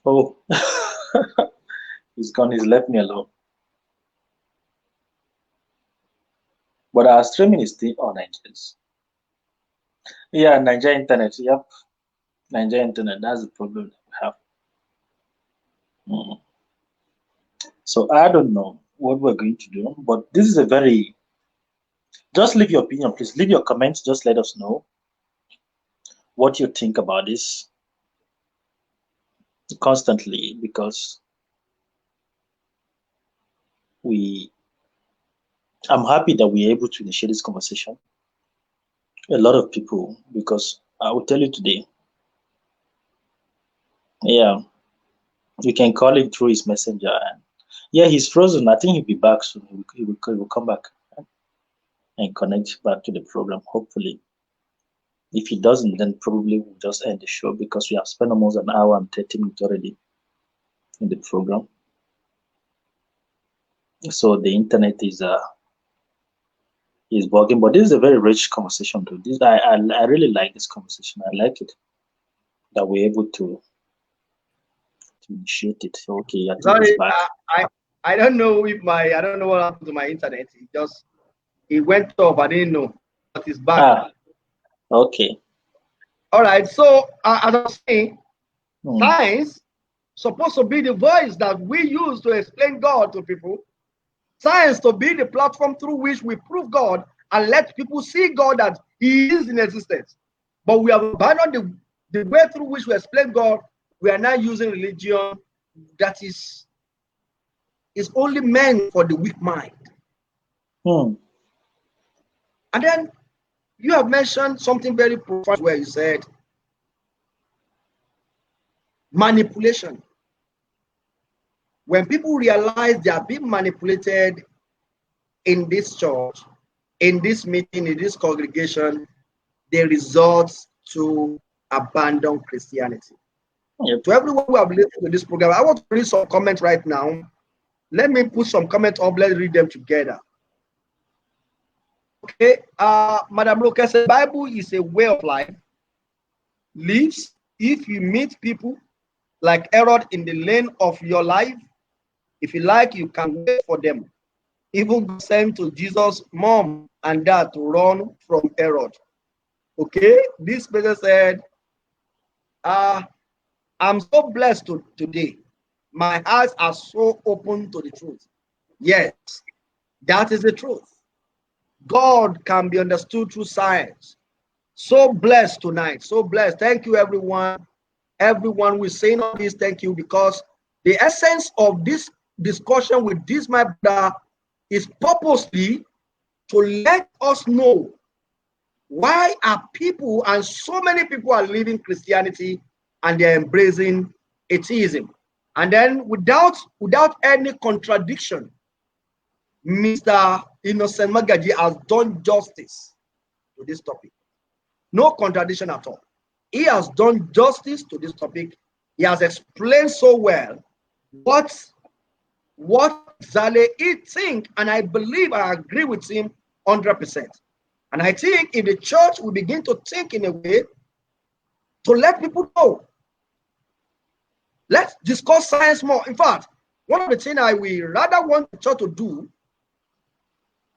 Oh, he's gone, he's left me alone. But our streaming is still on, I guess. Yeah, Nigerian internet. Yep. Nigerian internet. That's the problem that we have. So I don't know what we're going to do, but this is a very. Just leave your opinion, please. Leave your comments. Just let us know what you think about this constantly, because I'm happy that we're able to initiate this conversation. A lot of people, because I will tell you today. Yeah, you can call him through his messenger. And yeah, he's frozen. I think he'll be back soon. He will come back and connect back to the program, hopefully. If he doesn't, then probably we'll just end the show, because we have spent almost an hour and 30 minutes already in the program. So the internet is working, but this is a very rich conversation too. I really like this conversation. I like it that we're able to initiate it. So, okay, I think Sorry, back. I don't know I don't know what happened to my internet. It went off. I didn't know, but it's back. Okay. All right. So as I was saying, science supposed to be the voice that we use to explain God to people. Science to be the platform through which we prove God and let people see God that He is in existence. But we have abandoned the way through which we explain God. We are now using religion that is only meant for the weak mind. And then you have mentioned something very profound where you said manipulation. When people realize they are being manipulated in this church, in this meeting, in this congregation, they resort to abandon Christianity. Yep. To everyone who have listened to this program, I want to read some comments right now. Let me put some comments up. Let's read them together. Okay, Madam Roque said, Bible is a way of life. Lives if you meet people like Herod in the lane of your life. If you like, you can wait for them. Even sent to Jesus' mom and dad to run from Herod. Okay, this person said, I'm so blessed today. My eyes are so open to the truth. Yes, that is the truth. God can be understood through science. So blessed tonight. So blessed. Thank you, everyone. Everyone who is saying all this, thank you, because the essence of this discussion with this, my brother, is purposely to let us know why are people, and so many people are leaving Christianity and they're embracing atheism. And then without any contradiction, Mr. Innocent Magaji has done justice to this topic. No contradiction at all. He has done justice to this topic. He has explained so well what exactly he thinks, and I believe I agree with him 100%. And I think if the church will begin to think in a way to let people know, let's discuss science more. In fact, one of the things I will rather want the church to do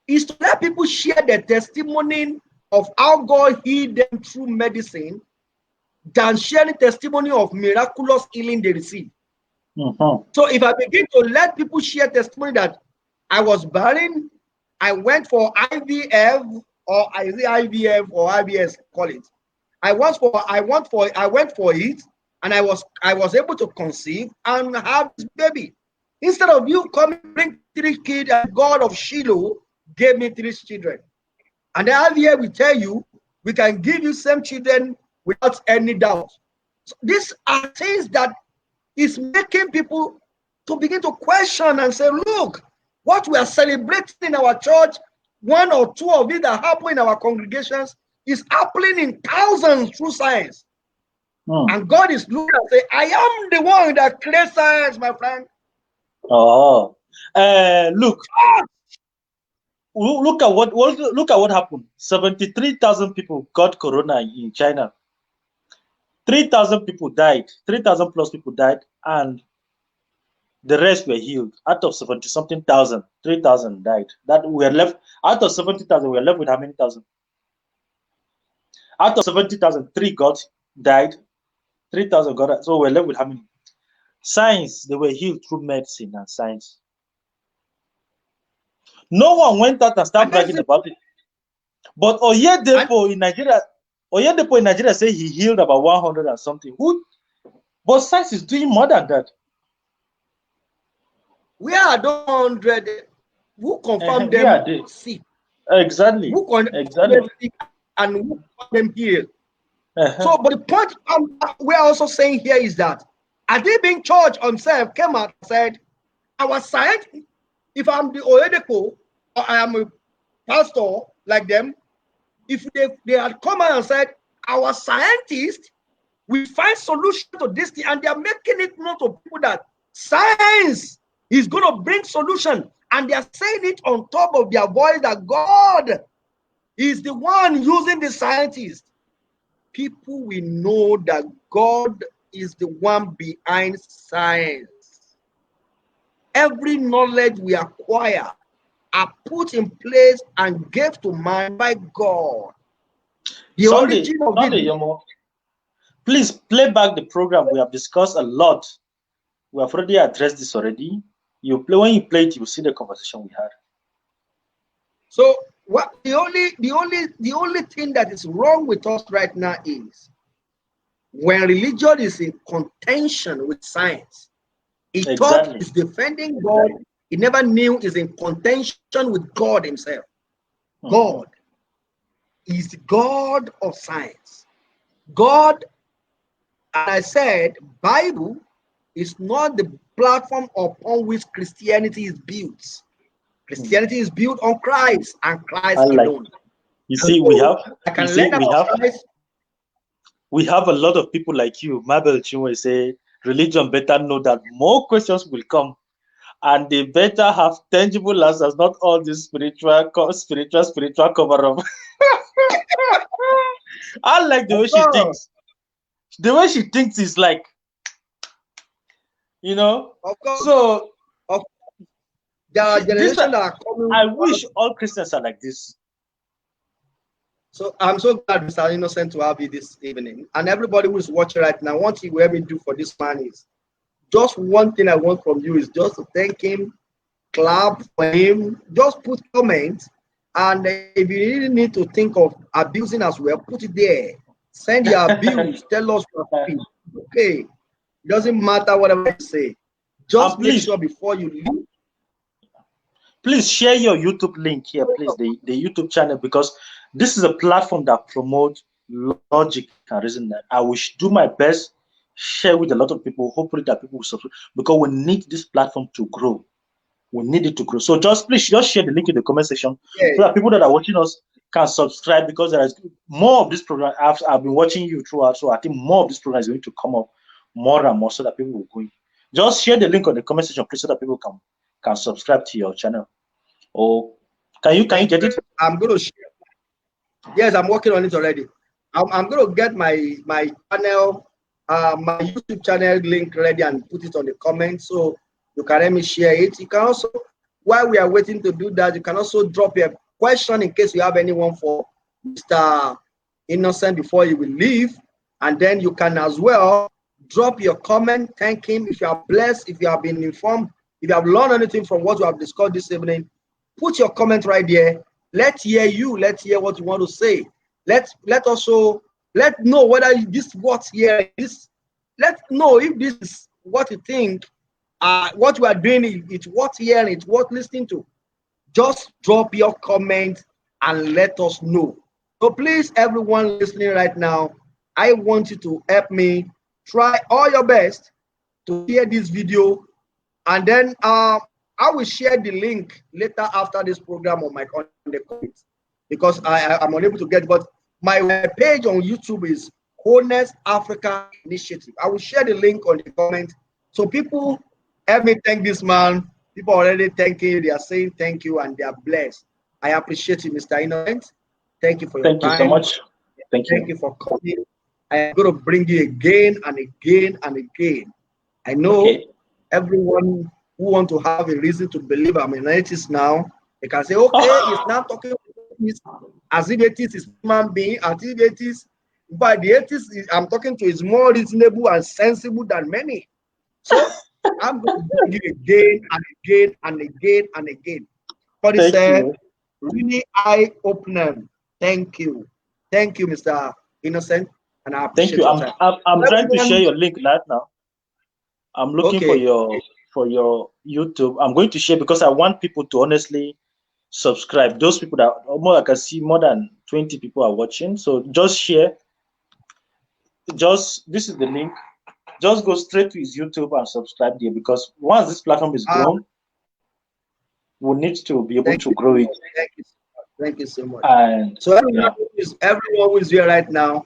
is to let people share their testimony of how God healed them through medicine than sharing testimony of miraculous healing they received. So if I begin to let people share testimony that I was barren, I went for IVF, or I say IVF or IBS, call it. I went for it, and I was able to conceive and have this baby. Instead of you coming bring 3 kids, and God of Shiloh gave me 3 children. And the IVF will tell you we can give you same children without any doubt. So these are things that is making people to begin to question and say, look, what we are celebrating in our church, 1 or 2 of it that happen in our congregations, is happening in thousands through science. And God is looking and say, I am the one that creates science, my friend. Look at what happened. 73,000 people got corona in China. 3,000 people died. 3,000 plus people died, and the rest were healed. Out of 70-something thousand, 3,000 died. That we are left out of 70,000. We are left with how many thousand? Out of 70,000, 3 died. 3,000 got. So we're left with how many? Science. They were healed through medicine and science. No one went out and started bragging about it. But Oyedepo in Nigeria say he healed about 100 and something. But science is doing more than that. We are 100. Who confirmed them sick? Exactly. Who confirmed them sick and who confirmed them healed? So, but the point we are also saying here is that Adibing Church himself came out and said, our science, if I'm the Oyedepo, or I am a pastor like them, if they had come out and said, our scientists will find solution to this thing, and they are making it known to people that science is going to bring solution, and they are saying it on top of their voice that God is the one using the scientists. People will know that God is the one behind science. Every knowledge we acquire are put in place and gave to man by God. The origin of it. Please play back the program. We have discussed a lot. We have already addressed this already. When you play it, you will see the conversation we had. So what the only thing that is wrong with us right now is when religion is in contention with science. It thought is defending God. He never knew is in contention with God himself. God is the God of science. God, as I said, Bible is not the platform upon which Christianity is built. Christianity is built on Christ and Christ alone. You see, we have a lot of people like you, Mabel Chinwe, say religion better know that more questions will come, and they better have tangible answers, not all this spiritual cover up. I like the way she thinks. The way she thinks is like, You know? Of course. So there are generations that are coming. I wish all Christians are like this. So I'm so glad, Mr. Innocent, to have you this evening. And everybody who is watching right now, what you will me do for this man is just one thing I want from you is just to thank him, clap for him, just put comments. And if you really need to think of abusing as well, put it there. Send your abuse. Tell us your opinion. Okay. It doesn't matter whatever you say. Just make sure before you leave. Please share your YouTube link here, please, the YouTube channel, because this is a platform that promotes logic and reason. I will do my best, share with a lot of people, hopefully that people will subscribe, because we need this platform to grow. We need it to grow. So please just share the link in the comment section so that people that are watching us can subscribe, because there is more of this program. I've been watching you throughout, so I think more of this program is going to come up more and more so that people will go in. Just share the link on the comment section, please, so that people can subscribe to your channel. Oh, can you get it? I'm going to share. Yes, I'm working on it already. I'm going to get my channel, my YouTube channel link ready and put it on the comments so you can let me share it. You can also, while we are waiting to do that, you can also drop your question in case you have anyone for Mr. Innocent before you will leave. And then you can as well drop your comment, thank him. If you are blessed, if you have been informed, if you have learned anything from what we have discussed this evening, put your comment right there. Let's hear you. Let's hear what you want to say. Let know whether this what's here is. Let's know if this is what you think. What we are doing, it's worth hearing, it's worth listening to. Just drop your comment and let us know. So please, everyone listening right now, I want you to help me try all your best to share this video, and then I will share the link later after this program on the comments, because I'm unable to get, but my page on YouTube is Honest Africa Initiative. I will share the link on the comment. So people, help me thank this man. People already thanking you. They are saying thank you and they are blessed. I appreciate you, Mr. Innocent. Thank you for your time. Thank you so much. Thank you for coming. I am going to bring you again and again and again. I know everyone who want to have a reason to believe I'm an atheist now, they can say, okay, he's now talking as if atheist is human being, as if atheist, but the atheist I'm talking to is more reasonable and sensible than many. So I'm going to bring you again and again and again and again. But it's really eye-opening. Thank you. Thank you, Mr. Innocent. And I appreciate your time. I'm trying to share your link right now. I'm looking for your YouTube. I'm going to share because I want people to honestly subscribe. Those people that I can see more than 20 people are watching. So just share. This is the link. Just go straight to his YouTube and subscribe there, because once this platform is grown, we need to be able to grow it. Thank you so much. And so everyone who is here right now,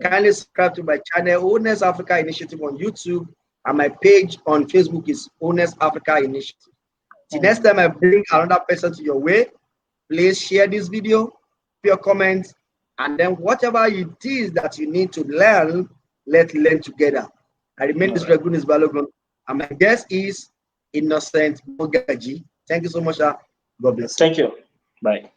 kindly subscribe to my channel, Honest Africa Initiative on YouTube, and my page on Facebook is Honest Africa Initiative. The next time I bring another person to your way, please share this video, your comments, and then whatever it is that you need to learn, let's learn together. I remain this Dragonis Balogun, and my guest is Innocent Bogaji. Thank you so much. God bless. Thank you. Bye.